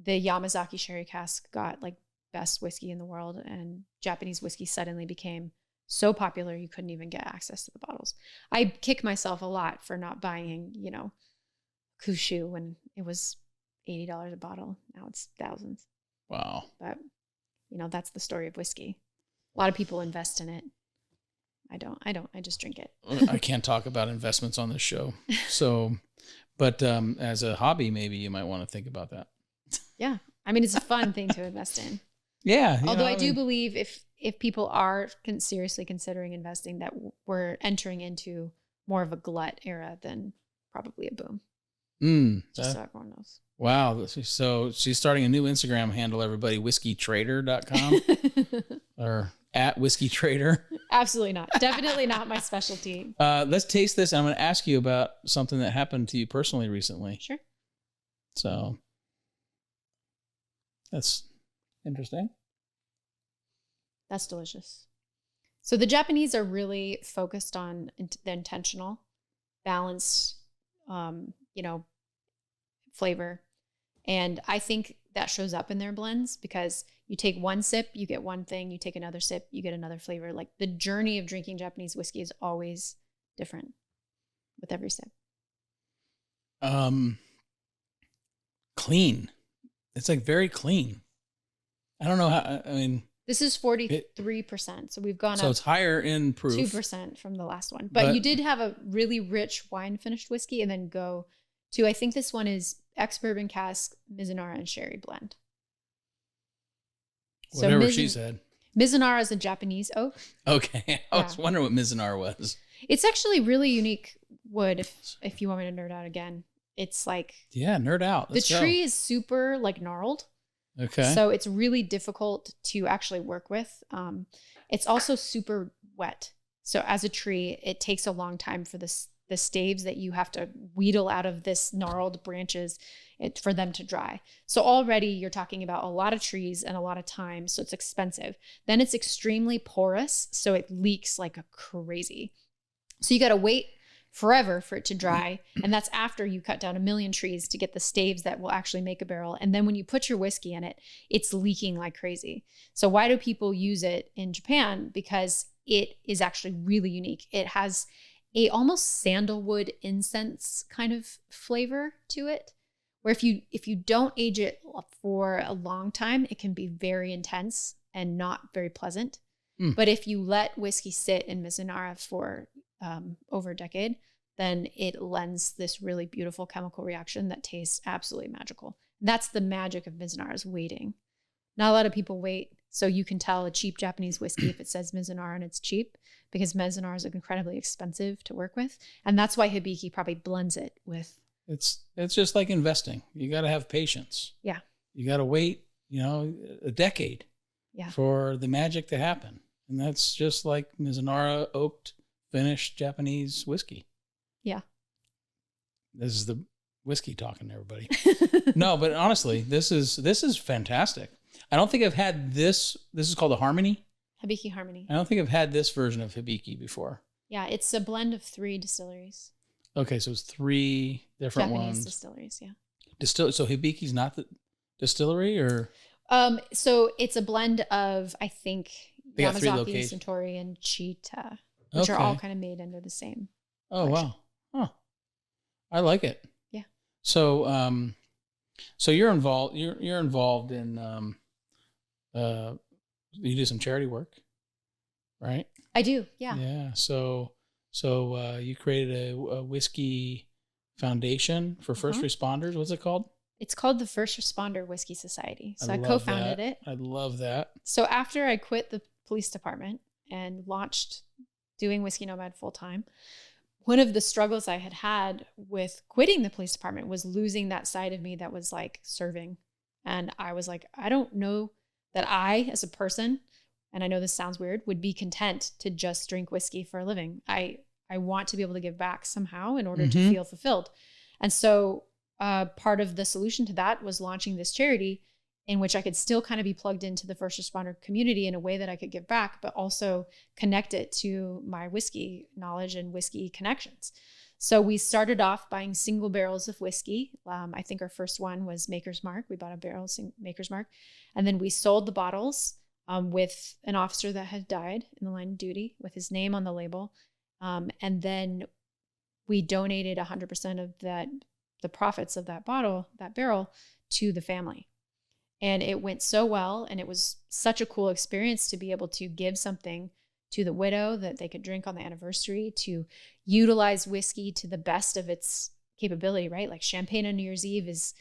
the Yamazaki sherry cask got like best whiskey in the world, and Japanese whiskey suddenly became so popular you couldn't even get access to the bottles. I kick myself a lot for not buying, Kushu when it was $80 a bottle. Now it's thousands. Wow. But that's the story of whiskey. A lot of people invest in it. I don't. I just drink it. I can't talk about investments on this show. So, but as a hobby, maybe you might want to think about that. Yeah. I mean, it's a fun thing to invest in. Yeah. Although I do believe if people are seriously considering investing, that we're entering into more of a glut era than probably a boom. Just so everyone knows. Wow. So she's starting a new Instagram handle, everybody, whiskeytrader.com or at whiskeytrader. Absolutely not. Definitely not my specialty. Let's taste this. I'm going to ask you about something that happened to you personally recently. Sure. So that's interesting. That's delicious. So the Japanese are really focused on the intentional, balanced, flavor. And I think that shows up in their blends because you take one sip, you get one thing, you take another sip, you get another flavor. Like the journey of drinking Japanese whiskey is always different with every sip. Clean. It's like very clean. I don't know how, this is 43%. So we've gone up. So it's higher in proof. 2% from the last one. But you did have a really rich wine finished whiskey and then go to, I think this one is ex-bourbon cask, Mizunara, and sherry blend. Whatever she said. Mizunara is a Japanese oak. Okay. I was wondering what Mizunara was. It's actually really unique wood if you want me to nerd out again. It's like... Yeah, nerd out. Let's go. Tree is super like gnarled. Okay. So it's really difficult to actually work with. It's also super wet. So as a tree, it takes a long time for the staves that you have to wheedle out of this gnarled branches for them to dry. So already you're talking about a lot of trees and a lot of time. So it's expensive. Then it's extremely porous. So it leaks like a crazy. So you got to wait forever for it to dry. And that's after you cut down 1 million trees to get the staves that will actually make a barrel. And then when you put your whiskey in it, it's leaking like crazy. So why do people use it in Japan? Because it is actually really unique. It has a almost sandalwood incense kind of flavor to it, where if you don't age it for a long time, it can be very intense and not very pleasant. But if you let whiskey sit in Mizunara for over a decade, then it lends this really beautiful chemical reaction that tastes absolutely magical. That's the magic of Mizunara, is waiting. Not a lot of people wait. So you can tell a cheap Japanese whiskey if it says Mizunara and it's cheap, because Mizunara is incredibly expensive to work with. And that's why Hibiki probably blends it with. It's just like investing. You got to have patience. Yeah. You got to wait, a decade for the magic to happen. And that's just like Mizunara oaked finished Japanese whiskey. Yeah. This is the whiskey talking to everybody. No, but honestly, this is fantastic. I don't think I've had this. This is called a Harmony. Hibiki Harmony. I don't think I've had this version of Hibiki before. Yeah, it's a blend of 3 distilleries. Okay, so it's 3 different Japanese ones. distilleries, yeah. So Hibiki's not the distillery, or? So it's a blend of, I think, They got 3 Yamazaki, locations. Suntory, and Chita, which are all kind of made under the same. Oh, wow. Huh. I like it. Yeah. So, so you're involved. You're involved in. You do some charity work, right? I do. Yeah. Yeah. So you created a whiskey foundation for first responders. What's it called? It's called the First Responder Whiskey Society. So I love co-founded that. it. I love that. So after I quit the police department and launched doing Whiskey Nomad full time, one of the struggles I had with quitting the police department was losing that side of me that was like serving. And I was like, I don't know that I, as a person, and I know this sounds weird, would be content to just drink whiskey for a living. I want to be able to give back somehow in order to feel fulfilled. And so part of the solution to that was launching this charity in which I could still kind of be plugged into the first responder community in a way that I could give back, but also connect it to my whiskey knowledge and whiskey connections. So we started off buying single barrels of whiskey. I think our first one was Maker's Mark. We bought a barrel of Maker's Mark. And then we sold the bottles with an officer that had died in the line of duty with his name on the label. And then we donated 100% of the profits of that barrel to the family. And it went so well, and it was such a cool experience to be able to give something to the widow that they could drink on the anniversary, to utilize whiskey to the best of its capability, right? Like champagne on New Year's Eve is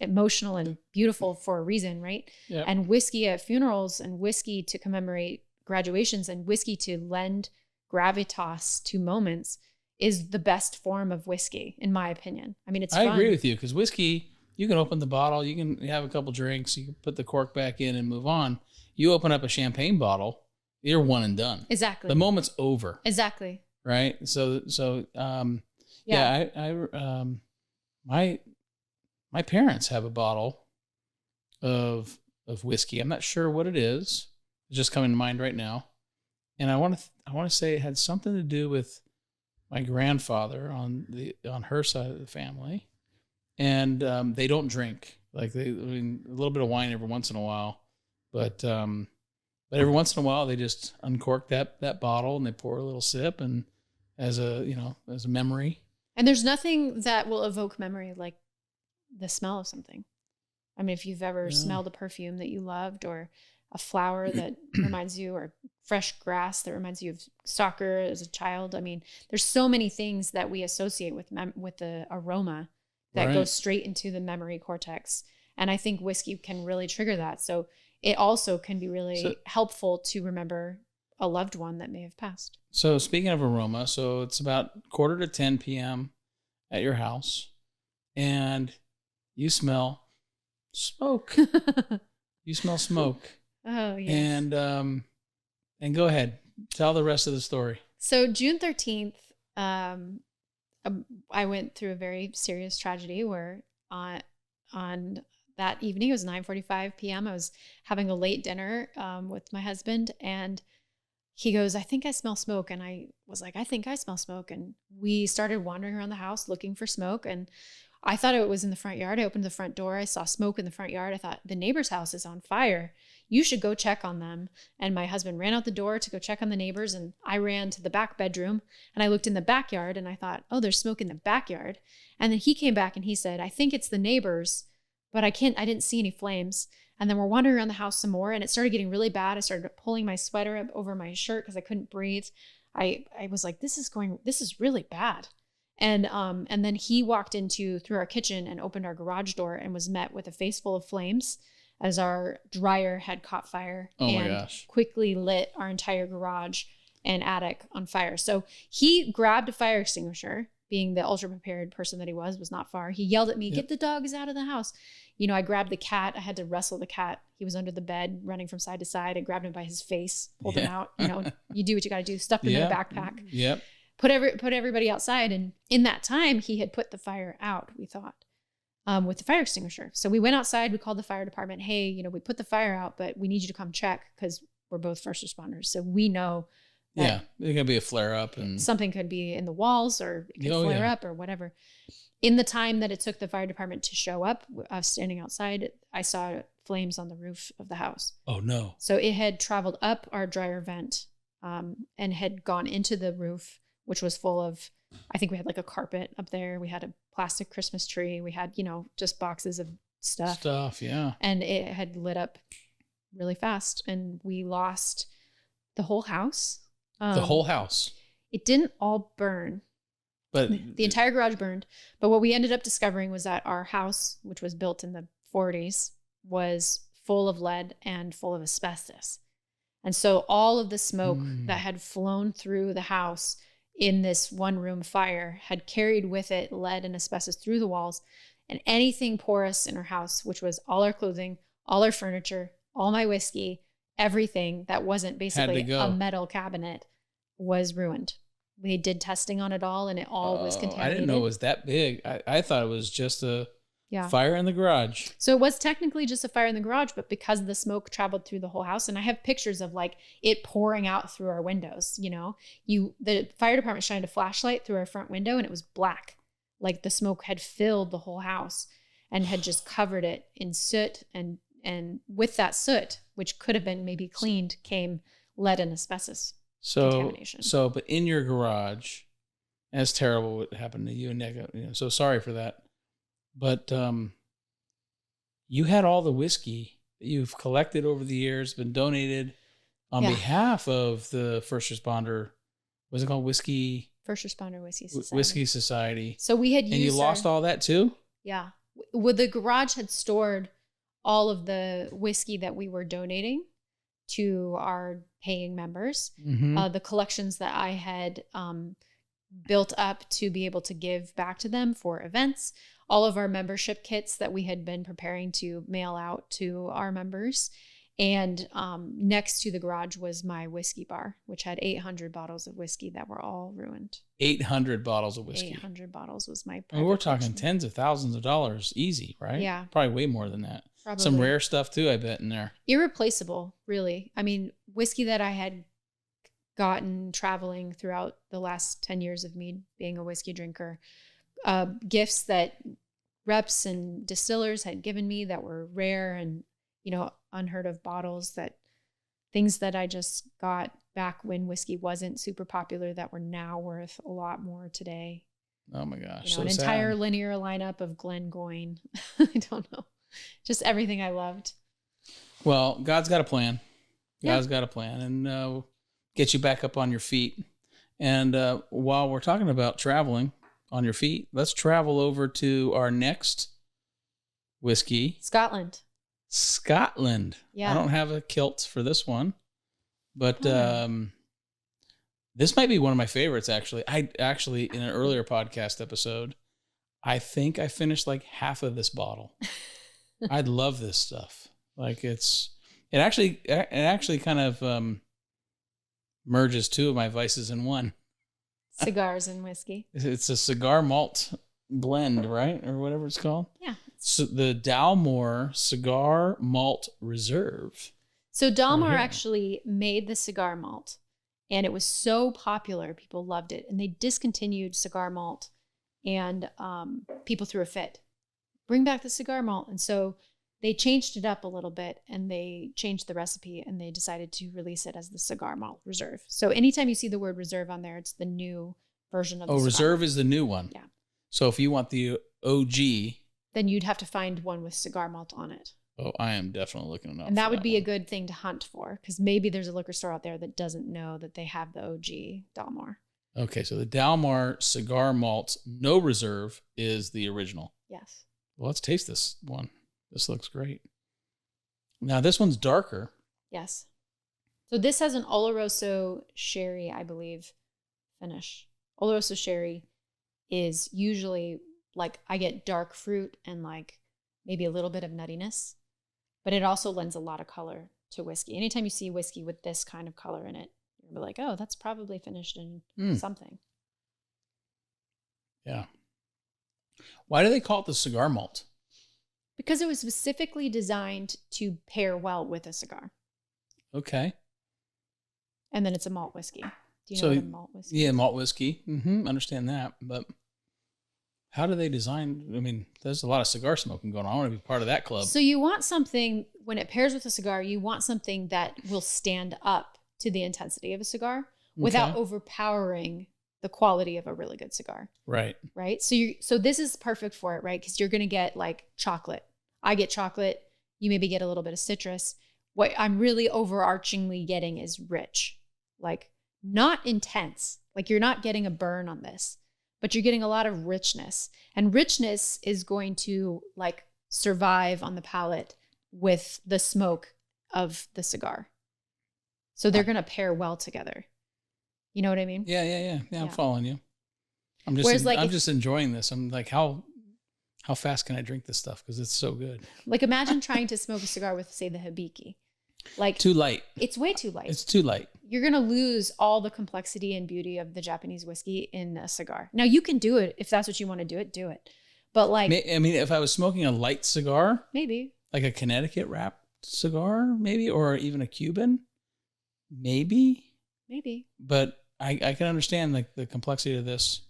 emotional and beautiful for a reason, right? Yep. And whiskey at funerals, and whiskey to commemorate graduations, and whiskey to lend gravitas to moments is the best form of whiskey, in my opinion. I mean, I agree with you, because whiskey, you can open the bottle, you can have a couple drinks, you can put the cork back in and move on. You open up a champagne bottle, you're one and done. Exactly. The moment's over. Exactly. Right. My parents have a bottle of whiskey. I'm not sure what it is. It's just coming to mind right now. And I want to say it had something to do with my grandfather on her side of the family. And they don't drink. Like a little bit of wine every once in a while, but every once in a while they just uncork that bottle and they pour a little sip, and as a memory. And there's nothing that will evoke memory like the smell of something. I mean, if you've ever smelled a perfume that you loved, or a flower that reminds you, or fresh grass that reminds you of soccer as a child. I mean, there's so many things that we associate with the aroma that goes straight into the memory cortex. And I think whiskey can really trigger that. So it also can be really helpful to remember a loved one that may have passed. So speaking of aroma, so it's about 9:45 p.m. at your house, and you smell smoke. You smell smoke. Oh, yes. And go ahead. Tell the rest of the story. So June 13th, I went through a very serious tragedy where on that evening, it was 9:45 p.m. I was having a late dinner with my husband, and he goes, "I think I smell smoke." And I was like, "I think I smell smoke." And we started wandering around the house looking for smoke. And I thought it was in the front yard. I opened the front door. I saw smoke in the front yard. I thought, the neighbor's house is on fire. You should go check on them. And my husband ran out the door to go check on the neighbors. And I ran to the back bedroom and I looked in the backyard and I thought, oh, there's smoke in the backyard. And then he came back and he said, I think it's the neighbors, but I didn't see any flames. And then we're wandering around the house some more and it started getting really bad. I started pulling my sweater up over my shirt because I couldn't breathe. I was like, this is really bad. And then he walked through our kitchen and opened our garage door and was met with a face full of flames as our dryer had caught fire and quickly lit our entire garage and attic on fire. So he grabbed a fire extinguisher, being the ultra prepared person that he was not far. He yelled at me, "Get the dogs out of the house." I grabbed the cat. I had to wrestle the cat. He was under the bed running from side to side. I grabbed him by his face, pulled him out. You do what you got to do. Stuffed him in a backpack. Yep. Put everybody outside. And in that time, he had put the fire out, we thought, with the fire extinguisher. So we went outside. We called the fire department. Hey, we put the fire out, but we need you to come check because we're both first responders. So we know that there could be a flare up and something could be in the walls or it could flare up or whatever. In the time that it took the fire department to show up, us standing outside, I saw flames on the roof of the house. Oh, no. So it had traveled up our dryer vent and had gone into the roof, which was full of, I think we had like a carpet up there. We had a plastic Christmas tree. We had, just boxes of stuff. Yeah. And it had lit up really fast and we lost the whole house. The whole house. It didn't all burn. But the entire garage burned. But what we ended up discovering was that our house, which was built in the 40s, was full of lead and full of asbestos. And so all of the smoke that had flown through the house in this one room fire had carried with it lead and asbestos through the walls, and anything porous in our house, which was all our clothing, all our furniture, all my whiskey, everything that wasn't basically a metal cabinet was ruined. We did testing on it all and it all was contaminated. I didn't know it was that big. I thought it was just a fire in the garage. So it was technically just a fire in the garage, but because the smoke traveled through the whole house, and I have pictures of like it pouring out through our windows, the fire department shined a flashlight through our front window and it was black. Like the smoke had filled the whole house and had just covered it in soot. And with that soot, which could have been maybe cleaned, came lead and asbestos. So, but in your garage, and it's terrible what happened to you and Nick. So sorry for that. But you had all the whiskey that you've collected over the years, been donated on behalf of the first responder. What's it called? First Responder Whiskey Society. Whiskey Society. So we had used. And you lost all that too? Yeah. Well, the garage had stored all of the whiskey that we were donating to our paying members, the collections that I had built up to be able to give back to them for events, all of our membership kits that we had been preparing to mail out to our members. And next to the garage was my whiskey bar, which had 800 bottles of whiskey that were all ruined. 800 bottles of whiskey. 800 bottles was my private we're talking collection. Tens of thousands of dollars easy, right? Yeah. Probably way more than that. Probably. Some rare stuff too, I bet, in there. Irreplaceable, really. I mean, whiskey that I had gotten traveling throughout the last 10 years of me being a whiskey drinker, gifts that reps and distillers had given me that were rare and, unheard of bottles, that things that I just got back when whiskey wasn't super popular that were now worth a lot more today. Oh my gosh. So an entire linear lineup of Glengoyne. I don't know. Just everything I loved. Well, God's got a plan. God's got a plan, and get you back up on your feet. And while we're talking about traveling on your feet, let's travel over to our next whiskey. Scotland. Yeah. I don't have a kilt for this one, but this might be one of my favorites, actually. I actually, in an earlier podcast episode, I think I finished like half of this bottle. I love this stuff. Like it actually kind of merges two of my vices in one. Cigars and whiskey. It's a cigar malt blend, right? Or whatever it's called. Yeah. So the Dalmore Cigar Malt Reserve. So Dalmore actually made the cigar malt, and it was so popular, people loved it, and they discontinued cigar malt, and people threw a fit. Bring back the cigar malt. And so they changed it up a little bit, and they changed the recipe, and they decided to release it as the Cigar Malt Reserve. So anytime you see the word reserve on there, it's the new version of the Reserve malt. Is the new one. Yeah. So if you want the OG, then you'd have to find one with cigar malt on it. Oh, I am definitely looking it up. And that would be a good thing to hunt for, because maybe there's a liquor store out there that doesn't know that they have the OG Dalmore. Okay, so the Dalmore Cigar Malt No Reserve is the original. Yes. Well, let's taste this one. This looks great. Now, this one's darker. Yes. So this has an Oloroso sherry, I believe, finish. Oloroso sherry is usually like I get dark fruit and like maybe a little bit of nuttiness, but it also lends a lot of color to whiskey. Anytime you see whiskey with this kind of color in it, you're like, oh, that's probably finished in something. Yeah. Why do they call it the cigar malt? Because it was specifically designed to pair well with a cigar. Okay. And then it's a malt whiskey. Do you know what a malt whiskey is? Yeah, malt whiskey. Understand that. But how do they design? I mean, there's a lot of cigar smoking going on. I want to be part of that club. So you want something, when it pairs with a cigar, you want something that will stand up to the intensity of a cigar without overpowering the quality of a really good cigar. Right. Right. So this is perfect for it, right? Because you're going to get like chocolate. I get chocolate. You maybe get a little bit of citrus. What I'm really overarchingly getting is rich, like not intense. Like you're not getting a burn on this, but you're getting a lot of richness. And richness is going to like survive on the palate with the smoke of the cigar. So they're going to pair well together. You know what I mean? Yeah. I'm following you. I'm just enjoying this. I'm like, how fast can I drink this stuff? Because it's so good. Like imagine trying to smoke a cigar with, say, the Hibiki. Like too light. It's way too light. It's too light. You're going to lose all the complexity and beauty of the Japanese whiskey in a cigar. Now you can do it. If that's what you want to do it. But like, I mean, if I was smoking a light cigar, maybe like a Connecticut wrapped cigar, maybe, or even a Cuban, maybe. But I can understand like the complexity of this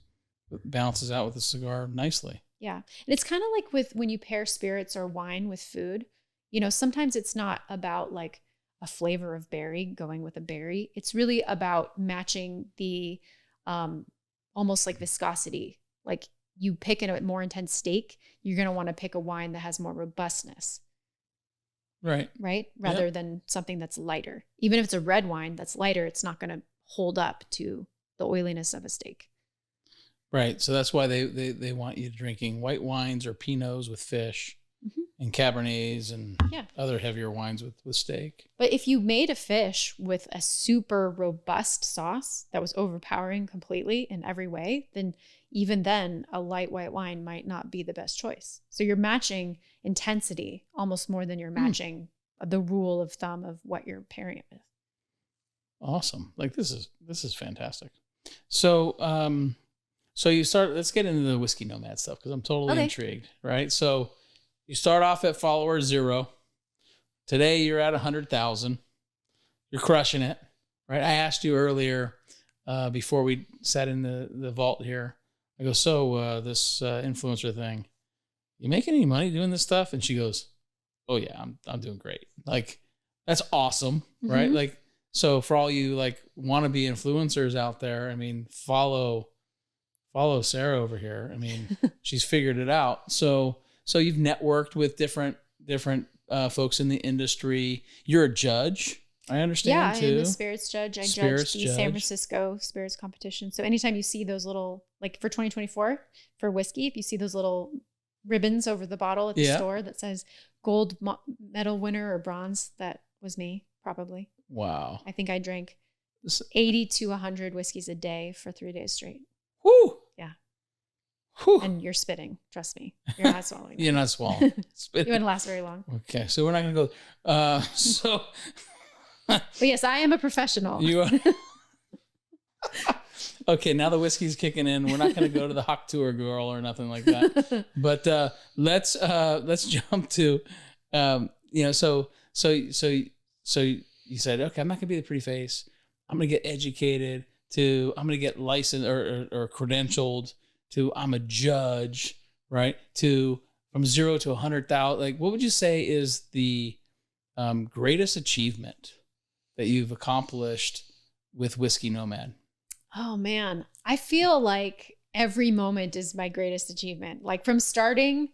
balances out with the cigar nicely. Yeah. And it's kind of like with when you pair spirits or wine with food, you know, sometimes it's not about like a flavor of berry going with a berry. It's really about matching the almost like viscosity. Like you pick a more intense steak, you're going to want to pick a wine that has more robustness. Right. Rather than something that's lighter. Even if it's a red wine that's lighter, it's not going to hold up to the oiliness of a steak. Right. So that's why they want you drinking white wines or Pinots with fish and Cabernets and other heavier wines with steak. But if you made a fish with a super robust sauce that was overpowering completely in every way, then even then a light white wine might not be the best choice. So you're matching intensity almost more than you're matching the rule of thumb of what you're pairing it with. Awesome. Like this is fantastic. So, let's get into the whiskey nomad stuff because I'm totally intrigued, right? So you start off at follower 0. Today you're at 100,000. You're crushing it, right? I asked you earlier before we sat in the vault here. I go, so this influencer thing, you making any money doing this stuff? And she goes, oh yeah, I'm doing great. Like that's awesome, right? Like so for all you like wannabe influencers out there, I mean, follow Sarah over here. I mean, she's figured it out. So you've networked with different folks in the industry. You're a judge, I understand too. Yeah, I'm a spirits judge. I judge the San Francisco spirits competition. So anytime you see those little, like for 2024 for whiskey, if you see those little ribbons over the bottle at the store that says gold medal winner or bronze, that was me probably. Wow. I think I drank 80 to 100 whiskeys a day for 3 days straight. Woo! Yeah. Whew. And you're spitting. Trust me. You're not swallowing. You're not swallowing. It wouldn't last very long. Okay. So we're not going to go. So. But yes, I am a professional. You are. Okay, now the whiskey's kicking in. We're not going to go to the Hawk Tour girl or nothing like that. But let's jump to, so you said, okay, I'm not going to be the pretty face. I'm going to get educated. I'm going to get licensed or credentialed. I'm a judge, right? From 0 to 100,000. Like, what would you say is the greatest achievement that you've accomplished with Whiskey Nomad? Oh man, I feel like every moment is my greatest achievement. Like from starting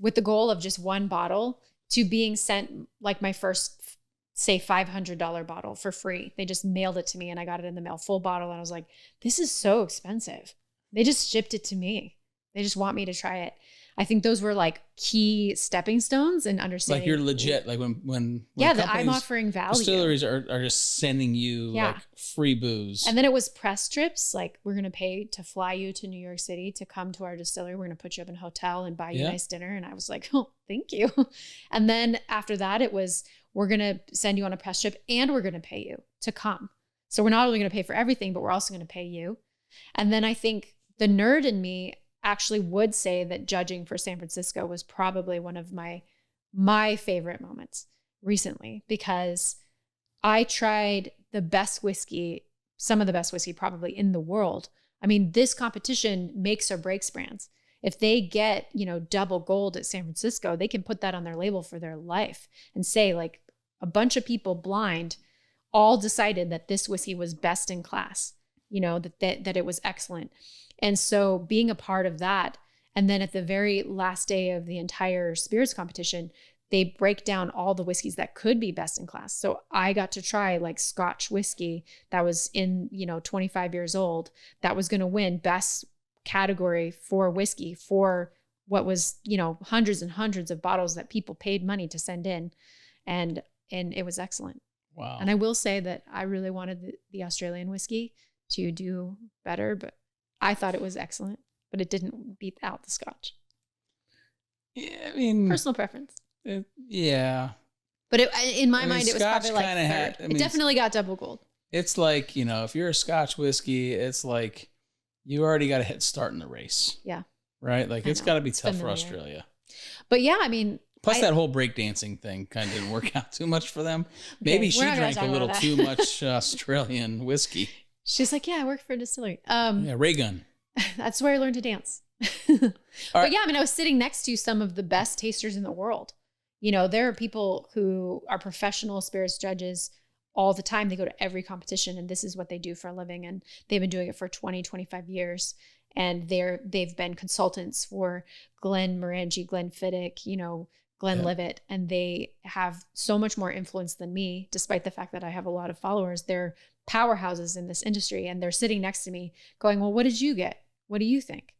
with the goal of just one bottle to being sent like my first, say $500 bottle for free. They just mailed it to me and I got it in the mail, full bottle. And I was like, this is so expensive. They just shipped it to me. They just want me to try it. I think those were like key stepping stones in understanding. Like you're legit. Like when that I'm offering value. Distilleries are just sending you like free booze. And then it was press trips. Like we're going to pay to fly you to New York City to come to our distillery. We're going to put you up in a hotel and buy you a nice dinner. And I was like, oh, thank you. And then after that, it was, we're going to send you on a press trip and we're going to pay you to come. So we're not only going to pay for everything, but we're also going to pay you. And then I think the nerd in me actually would say that judging for San Francisco was probably one of my favorite moments recently, because I tried the best whiskey, some of the best whiskey probably in the world. I mean, this competition makes or breaks brands. If they get, double gold at San Francisco, they can put that on their label for their life and say like a bunch of people blind all decided that this whiskey was best in class, that it was excellent. And so being a part of that, and then at the very last day of the entire spirits competition, they break down all the whiskeys that could be best in class. So I got to try like Scotch whiskey that was 25 years old, that was going to win best category for whiskey for what was, hundreds and hundreds of bottles that people paid money to send in. And it was excellent. Wow. And I will say that I really wanted the Australian whiskey to do better, but I thought it was excellent, but it didn't beat out the Scotch. Yeah, I mean, personal preference. Yeah, but in my mind, it was Scotch probably like third. It definitely got double gold. It's like, if you're a Scotch whiskey, it's like you already got a head start in the race. Yeah. Right? Like it's got to be tough for Australia. But yeah, I mean. Plus that whole breakdancing thing kind of didn't work out too much for them. Maybe she drank a little too much Australian whiskey. She's like, yeah, I work for a distillery. Ray gun. That's where I learned to dance. But yeah, I mean, I was sitting next to some of the best tasters in the world. There are people who are professional spirits judges all the time. They go to every competition and this is what they do for a living. And they've been doing it for 20, 25 years. And they've been consultants for Glenn Morangi, Glenn Fiddick, Glenlivet, and they have so much more influence than me, despite the fact that I have a lot of followers. They're powerhouses in this industry, and they're sitting next to me going, well, what did you get? What do you think?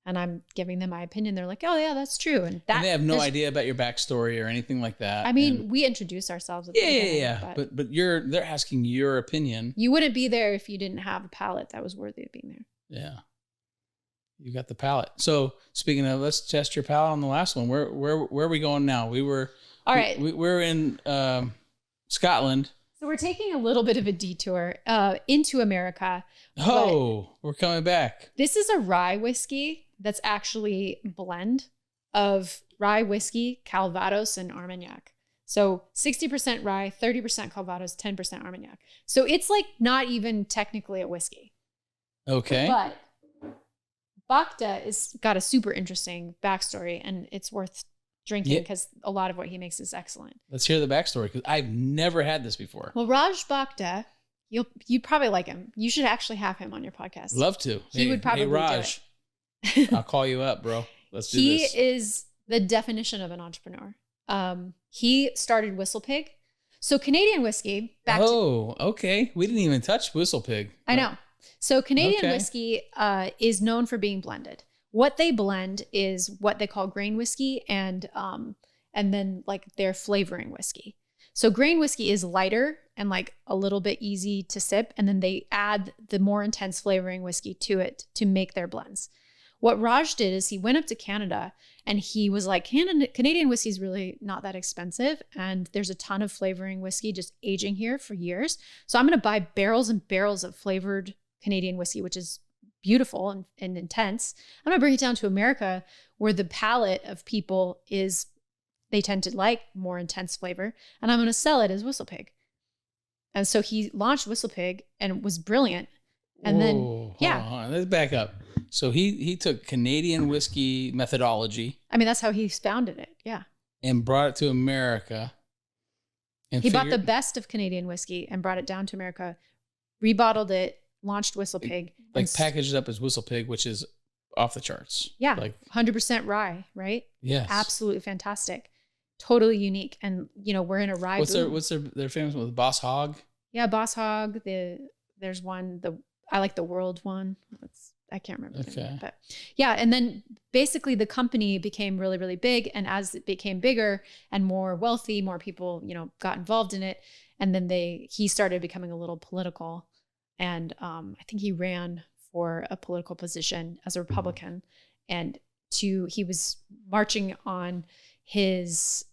And I'm giving them my opinion. They're like, oh yeah, that's true. And they have no idea about your backstory or anything like that. I mean, we introduce ourselves at the beginning, but they're asking your opinion. You wouldn't be there if you didn't have a palate that was worthy of being there. Yeah. You got the palate. So speaking of, let's test your palate on the last one. Where are we going now? We're in Scotland. So we're taking a little bit of a detour into America. Oh, we're coming back. This is a rye whiskey that's actually a blend of rye whiskey, Calvados, and Armagnac. So 60% rye, 30% Calvados, 10% Armagnac. So it's like not even technically a whiskey. Okay. But Bacta is got a super interesting backstory, and it's worth drinking because a lot of what he makes is excellent. Let's hear the backstory, because I've never had this before. Well, Raj Bacta, you'd probably like him. You should actually have him on your podcast. Love to. He would probably Raj, do it. I'll call you up, bro. Let's do this. He is the definition of an entrepreneur. He started Whistle Pig. So Canadian whiskey. Okay. We didn't even touch Whistle Pig. I know. So Canadian whiskey is known for being blended. What they blend is what they call grain whiskey and then like their flavoring whiskey. So grain whiskey is lighter and like a little bit easy to sip, and then they add the more intense flavoring whiskey to it to make their blends. What Raj did is he went up to Canada and he was like, Canadian whiskey is really not that expensive. And there's a ton of flavoring whiskey just aging here for years. So I'm going to buy barrels and barrels of flavored Canadian whiskey, which is beautiful and intense. I'm going to bring it down to America where the palate of people is, they tend to like more intense flavor. And I'm going to sell it as Whistle Pig. And so he launched Whistle Pig and it was brilliant. And then, let's back up. So he took Canadian whiskey methodology. I mean, that's how he founded it. Yeah. And brought it to America. And he bought the best of Canadian whiskey and brought it down to America, rebottled it, launched Whistle Pig. Like packaged it up as Whistle Pig, which is off the charts. Yeah. Like 100% rye, right? Yes. Absolutely fantastic. Totally unique. And, we're in a rye. What's their famous one with Boss Hog? Yeah, Boss Hog. There's one, I like the World one. I can't remember the name, but yeah. And then basically the company became really, really big. And as it became bigger and more wealthy, more people, got involved in it. And then he started becoming a little political. And I think he ran for a political position as a Republican. And he was marching on his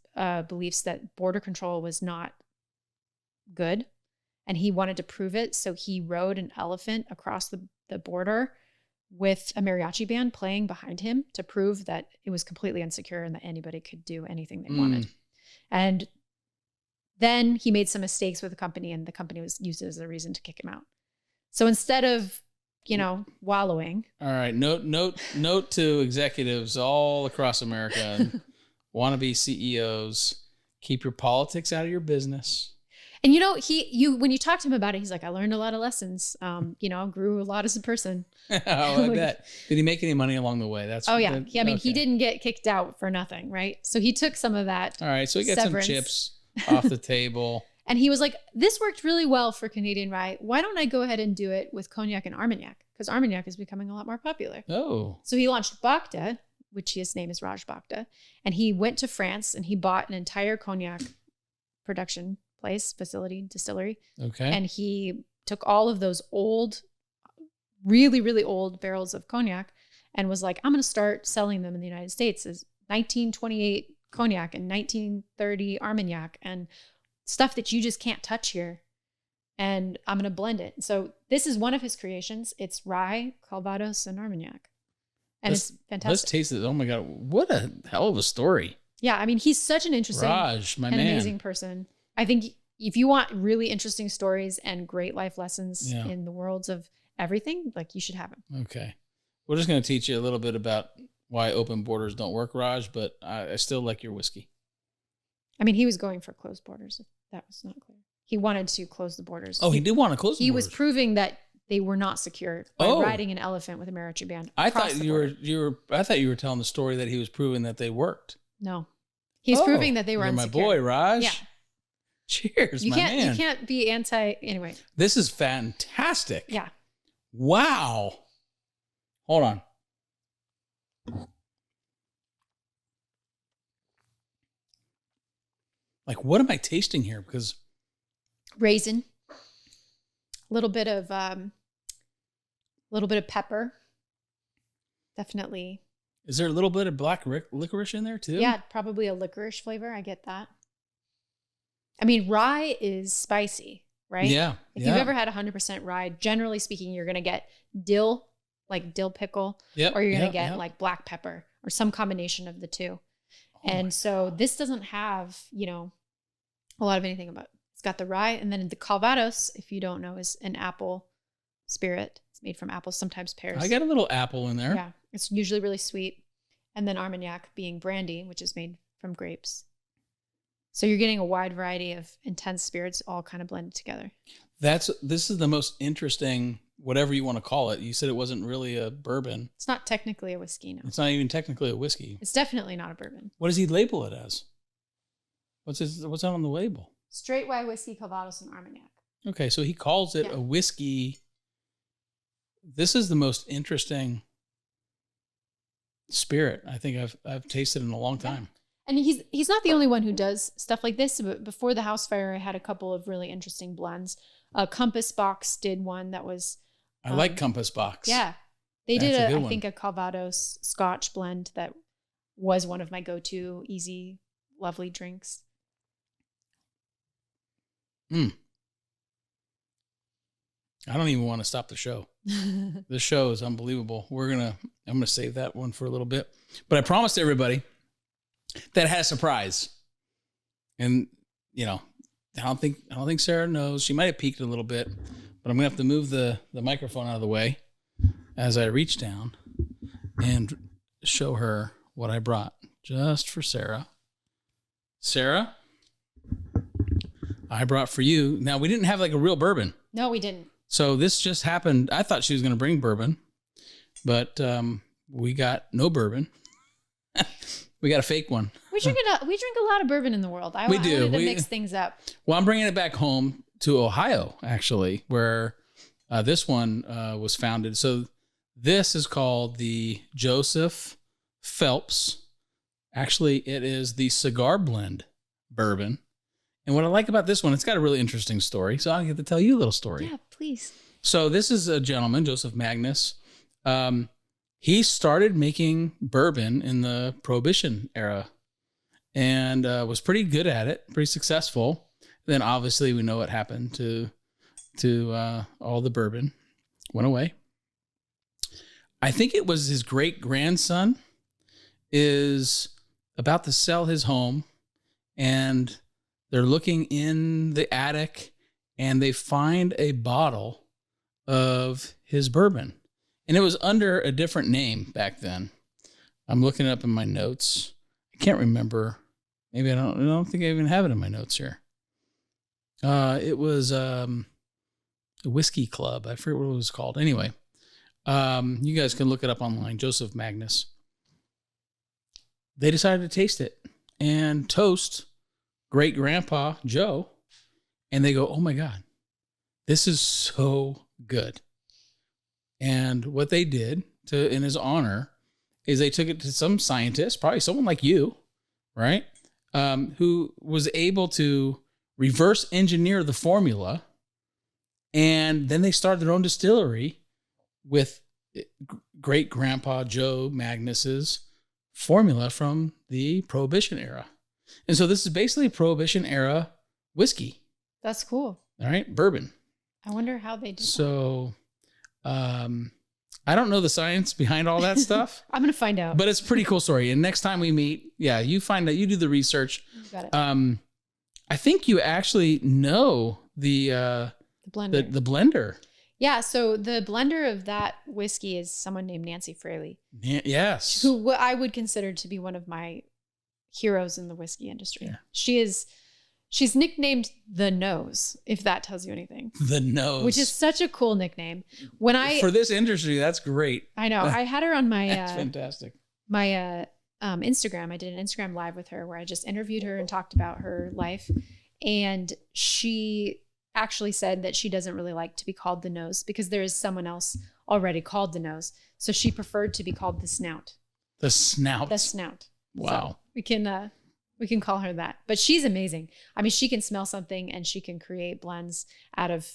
beliefs that border control was not good. And he wanted to prove it. So he rode an elephant across the border with a mariachi band playing behind him to prove that it was completely insecure and that anybody could do anything they wanted. And then he made some mistakes with the company and the company was used as a reason to kick him out. So instead of, wallowing. All right. Note to executives all across America and wannabe CEOs, keep your politics out of your business. And when you talk to him about it, he's like, I learned a lot of lessons. Grew a lot as a person. Oh, I bet. Did he make any money along the way? He didn't get kicked out for nothing, right? So he took some of that. All right, so he got some chips off the table. And he was like, this worked really well for Canadian rye. Why don't I go ahead and do it with cognac and Armagnac? Because Armagnac is becoming a lot more popular. Oh. So he launched Bacta, which his name is Raj Bacta. And he went to France and he bought an entire cognac production facility, distillery. Okay. And he took all of those old, really, really old barrels of cognac and was like, I'm going to start selling them in the United States as 1928 cognac and 1930 Armagnac and stuff that you just can't touch here. And I'm going to blend it. So this is one of his creations. It's rye, Calvados, and Armagnac. And it's fantastic. Let's taste it. Oh my God. What a hell of a story. Yeah. I mean, he's such an interesting, Raj, my man. Amazing person. I think if you want really interesting stories and great life lessons in the worlds of everything, like you should have him. Okay. We're just going to teach you a little bit about why open borders don't work, Raj, but I still like your whiskey. I mean, he was going for closed borders. If that was not clear. He wanted to close the borders. Oh, he did want to close the borders. He was proving that they were not secure by riding an elephant with a mariachi band. I thought you were telling the story that he was proving that they worked. No. He's proving that they were you're unsecure. My boy, Raj. Yeah. Cheers, my man. You can't be anyway. This is fantastic. Yeah. Wow. Hold on. Like, what am I tasting here? Because raisin, a little bit of pepper, definitely. Is there a little bit of black licorice in there too? Yeah, probably a licorice flavor. I get that. I mean, rye is spicy, right? Yeah. If you've ever had 100% rye, generally speaking, you're going to get dill, like dill pickle, or you're going to get like black pepper or some combination of the two. And so this doesn't have, a lot of anything about it. It's got the rye, and then the Calvados, if you don't know, is an apple spirit. It's made from apples, sometimes pears. I got a little apple in there. Yeah. It's usually really sweet. And then Armagnac being brandy, which is made from grapes. So you're getting a wide variety of intense spirits all kind of blended together. This is the most interesting, whatever you want to call it. You said it wasn't really a bourbon. It's not technically a whiskey, no. It's not even technically a whiskey. It's definitely not a bourbon. What does he label it as? What's that on the label? Straight rye whiskey, Calvados, and Armagnac. Okay, so he calls it a whiskey. This is the most interesting spirit I think I've tasted in a long time. Yeah. And he's not the only one who does stuff like this. But before the house fire, I had a couple of really interesting blends. Compass Box did one that was. I like Compass Box. Yeah, They That's did a good I one. think a Calvados Scotch blend that was one of my go-to easy, lovely drinks. I don't even want to stop the show. The show is unbelievable. I'm gonna save that one for a little bit. But I promised everybody that it had a surprise. And I don't think Sarah knows. She might have peeked a little bit, but I'm gonna have to move the microphone out of the way as I reach down and show her what I brought just for Sarah. Sarah, I brought for you. Now, we didn't have like a real bourbon. No, we didn't. So this just happened. I thought she was going to bring bourbon, but we got no bourbon. We got a fake one. We drink a lot of bourbon in the world. I wanted to mix things up. Well, I'm bringing it back home to Ohio, actually, where this one was founded. So this is called the Joseph Phelps. Actually, it is the cigar blend bourbon. And what I like about this one, it's got a really interesting story. So I'll get to tell you a little story. Yeah, please. So this is a gentleman, Joseph Magnus. He started making bourbon in the Prohibition era and was pretty good at it, pretty successful. Then obviously we know what happened to all the bourbon. Went away. I think it was his great grandson is about to sell his home, and they're looking in the attic and they find a bottle of his bourbon. And it was under a different name back then. I'm looking it up in my notes. I can't remember. Maybe I don't think I even have it in my notes here. It was a whiskey club. I forget what it was called. Anyway, you guys can look it up online. Joseph Magnus. They decided to taste it and toast great grandpa Joe, and they go, "Oh my God, this is so good." And what they did in his honor is they took it to some scientist, probably someone like you, right? Who was able to reverse engineer the formula. And then they started their own distillery with great grandpa Joe Magnus's formula from the Prohibition era. And so this is basically Prohibition era whiskey. That's cool. All right. Bourbon. I wonder how they did So, I don't know the science behind all that stuff. I'm going to find out. But it's a pretty cool story. And next time we meet, you find out, you do the research. You got it. I think you actually know the blender. The blender. Yeah. So the blender of that whiskey is someone named Nancy Fraley. Yes. Who I would consider to be one of my heroes in the whiskey industry. Yeah. She's nicknamed the Nose, if that tells you anything. The Nose. Which is such a cool nickname. For this industry, that's great. I know. I had her on my that's fantastic. My Instagram. I did an Instagram live with her where I just interviewed her and talked about her life. And she actually said that she doesn't really like to be called the Nose because there is someone else already called the Nose. So she preferred to be called the Snout. The Snout. The Snout. Wow. So we can call her that, but she's amazing. I mean, she can smell something and she can create blends out of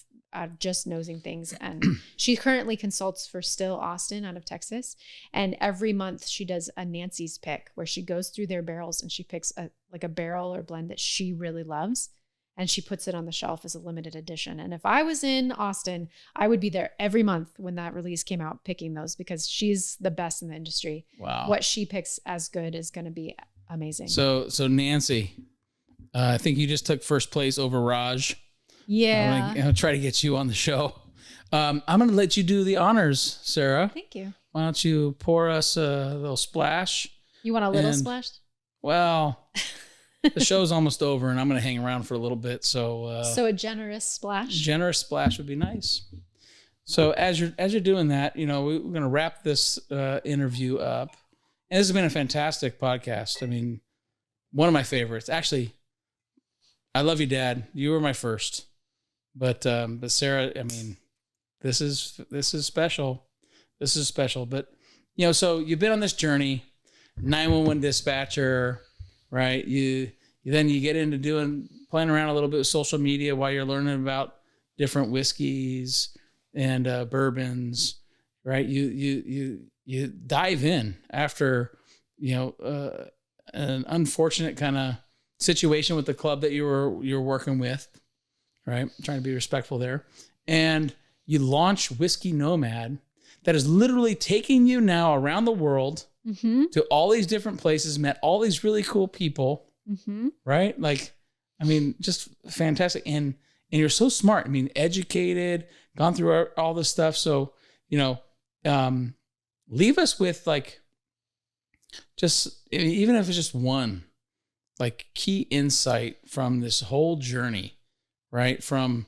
just nosing things. And she currently consults for Still Austin out of Texas. And every month she does a Nancy's pick where she goes through their barrels and she picks a barrel or blend that she really loves. And she puts it on the shelf as a limited edition. And if I was in Austin, I would be there every month when that release came out picking those because she's the best in the industry. Wow. What she picks as good is going to be amazing. So Nancy, I think you just took first place over Raj. Yeah. I'm gonna try to get you on the show. I'm going to let you do the honors, Sarah. Thank you. Why don't you pour us a little splash? You want a little splash? Well, the show's almost over and I'm going to hang around for a little bit. So a generous splash? Generous splash would be nice. So as you're doing that, we're going to wrap this interview up. And this has been a fantastic podcast. I mean, one of my favorites. Actually, I love you, Dad. You were my first. But Sarah, I mean, this is special. This is special. But so you've been on this journey, 911 dispatcher, right? You get into playing around a little bit with social media while you're learning about different whiskeys and bourbons. right? You dive in after, an unfortunate kind of situation with the club that you're working with, right? Trying to be respectful there. And you launch Whiskey Nomad that is literally taking you now around the world to all these different places, met all these really cool people, right? Like, I mean, just fantastic. And you're so smart. I mean, educated, gone through all this stuff. So, leave us with like, just, even if it's just one, like key insight from this whole journey, right? From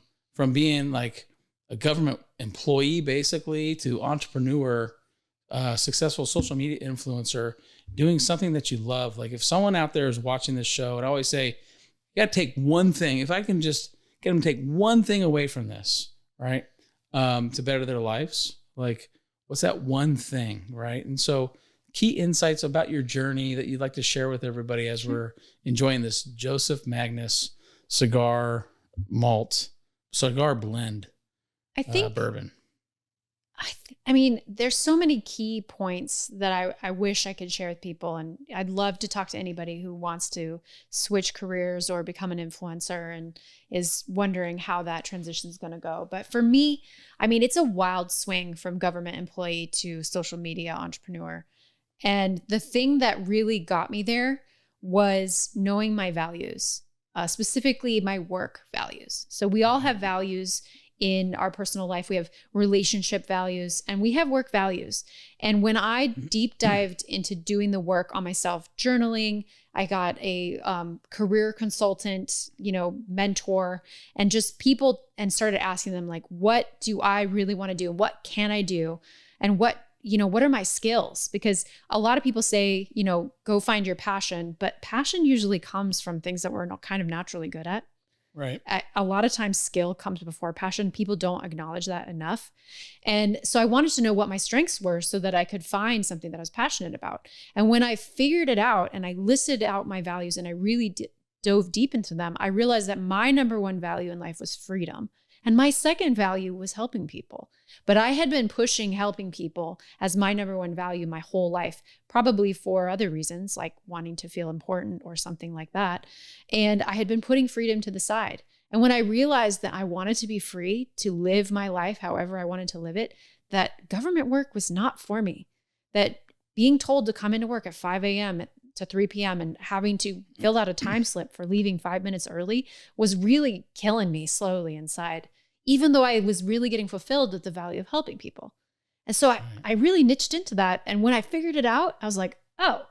being like a government employee, basically, to entrepreneur, successful social media influencer, doing something that you love. Like if someone out there is watching this show, and I always say, you got to take one thing. If I can just get them to take one thing away from this, right? To better their lives, like what's that one thing, right? And so key insights about your journey that you'd like to share with everybody as we're enjoying this Joseph Magnus cigar blend. I think bourbon. I mean, there's so many key points that I wish I could share with people. And I'd love to talk to anybody who wants to switch careers or become an influencer and is wondering how that transition is going to go. But for me, I mean, it's a wild swing from government employee to social media entrepreneur. And the thing that really got me there was knowing my values, specifically my work values. So we all have values in our personal life. We have relationship values and we have work values. And when I deep dived into doing the work on myself, journaling, I got a career consultant, mentor, and just people, and started asking them like, what do I really want to do? What can I do? And what are my skills? Because a lot of people say, go find your passion, but passion usually comes from things that we're not kind of naturally good at. Right. A lot of times skill comes before passion. People don't acknowledge that enough. And so I wanted to know what my strengths were so that I could find something that I was passionate about. And when I figured it out and I listed out my values and I really dove deep into them, I realized that my number one value in life was freedom. And my second value was helping people. But I had been pushing helping people as my number one value my whole life, probably for other reasons, like wanting to feel important or something like that. And I had been putting freedom to the side. And when I realized that I wanted to be free to live my life however I wanted to live it, that government work was not for me. That being told to come into work at 5 a.m. to 3 p.m. and having to fill out a time slip for leaving 5 minutes early was really killing me slowly inside, even though I was really getting fulfilled with the value of helping people. And so I really niched into that. And when I figured it out, I was like, oh,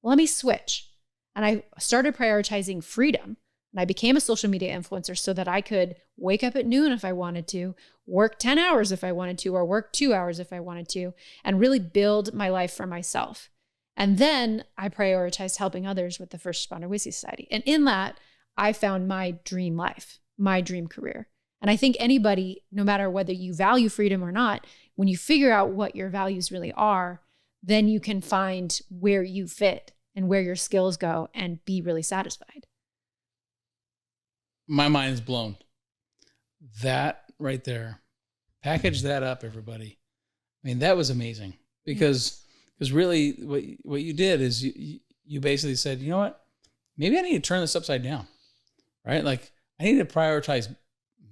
let me switch. And I started prioritizing freedom. And I became a social media influencer so that I could wake up at noon if I wanted to, work 10 hours if I wanted to, or work 2 hours if I wanted to, and really build my life for myself. And then I prioritized helping others with the First Responder Whiskey Society. And in that, I found my dream life, my dream career. And I think anybody, no matter whether you value freedom or not, when you figure out what your values really are, then you can find where you fit and where your skills go and be really satisfied. My mind is blown. That right there. Package that up, everybody. I mean, that was amazing because really what you did is you basically said, you know what? Maybe I need to turn this upside down, right? Like I need to prioritize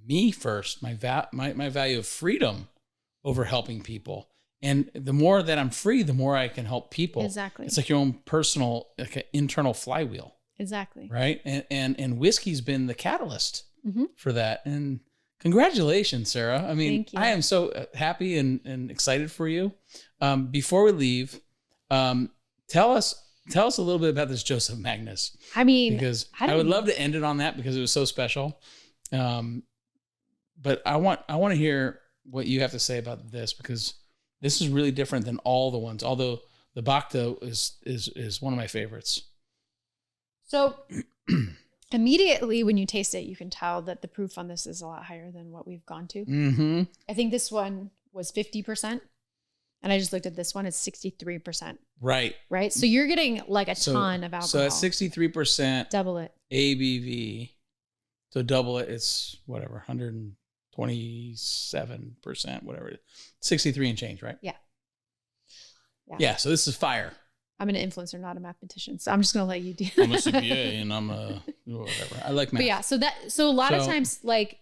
me first, my value of freedom over helping people. And the more that I'm free, the more I can help people. Exactly. It's like your own personal, like an internal flywheel. Exactly. Right. And whiskey's been the catalyst for that. And congratulations, Sarah. I mean, I am so happy and excited for you. Before we leave, tell us a little bit about this Joseph Magnus. I mean, because I would love to end it on that because it was so special. But I want to hear what you have to say about this because this is really different than all the ones. Although the Bacta is one of my favorites. So immediately when you taste it, you can tell that the proof on this is a lot higher than what we've gone to. Mm-hmm. I think this one was 50%. And I just looked at this one, it's 63%. Right. Right. So you're getting like a ton of alcohol. So that's 63%. Double it. ABV. So double it, it's whatever, 120 27%, whatever it is. 63 and change, right? Yeah. Yeah. So this is fire. I'm an influencer, not a mathematician. So I'm just going to let you do I'm a CPA and I'm a whatever. I like math. But yeah, so a lot of times, like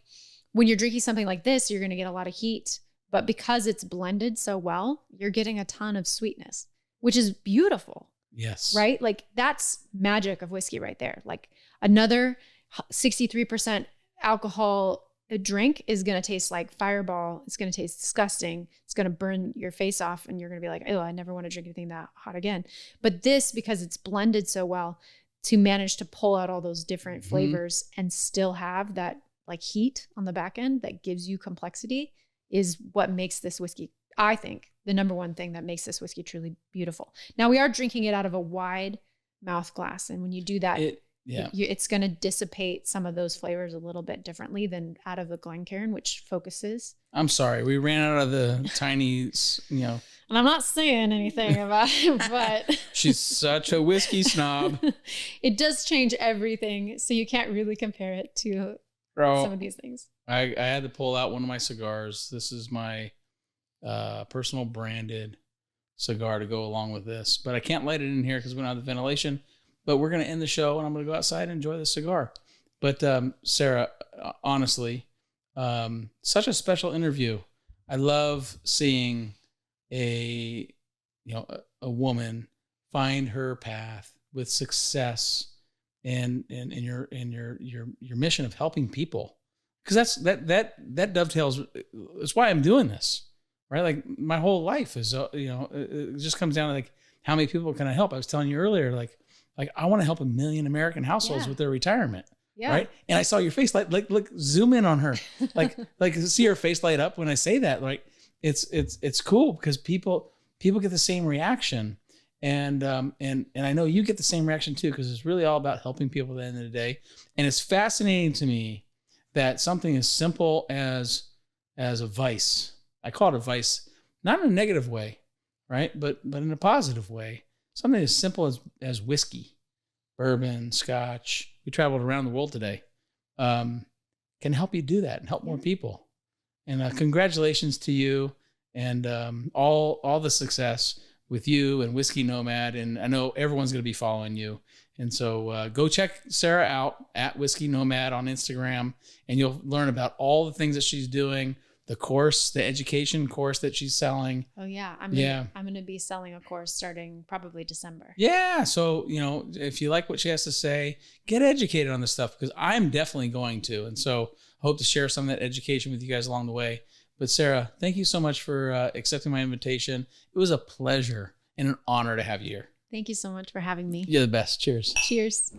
when you're drinking something like this, you're going to get a lot of heat, but because it's blended so well, you're getting a ton of sweetness, which is beautiful. Yes. Right? Like that's magic of whiskey right there. Like another 63% alcohol drink is going to taste like Fireball. It's going to taste disgusting. It's going to burn your face off and you're going to be like, oh, I never want to drink anything that hot again. But this, because it's blended so well, to manage to pull out all those different flavors and still have that like heat on the back end that gives you complexity is what makes this whiskey, I think, the number one thing that makes this whiskey truly beautiful. Now we are drinking it out of a wide mouth glass. And when you do that, it's going to dissipate some of those flavors a little bit differently than out of the Glencairn, which focuses. I'm sorry. We ran out of the tiny, And I'm not saying anything about it, but. She's such a whiskey snob. It does change everything. So you can't really compare it to some of these things. I had to pull out one of my cigars. This is my personal branded cigar to go along with this, but I can't light it in here because we don't have the ventilation. But we're going to end the show and I'm going to go outside and enjoy the cigar. But Sarah, honestly, such a special interview. I love seeing a woman find her path with success and your mission of helping people. Because that dovetails. It's why I'm doing this, right? Like my whole life is, it just comes down to like how many people can I help? I was telling you earlier, like I want to help 1 million American households with their retirement, right? And I saw your face like zoom in on her, like see her face light up when I say that. Like it's cool because people get the same reaction, and I know you get the same reaction too because it's really all about helping people at the end of the day. And it's fascinating to me that something as simple as a vice, I call it a vice, not in a negative way, right? But in a positive way. Something as simple as whiskey, bourbon, scotch. We traveled around the world today. Can help you do that and help more people. And congratulations to you and all the success with you and Whiskey Nomad. And I know everyone's going to be following you. And so go check Sarah out at Whiskey Nomad on Instagram, and you'll learn about all the things that she's doing. The course, the education course that she's selling. Oh yeah. I'm going to be selling a course starting probably December. Yeah. So, if you like what she has to say, get educated on this stuff because I'm definitely going to. And so I hope to share some of that education with you guys along the way. But Sarah, thank you so much for accepting my invitation. It was a pleasure and an honor to have you here. Thank you so much for having me. You're the best. Cheers. Cheers.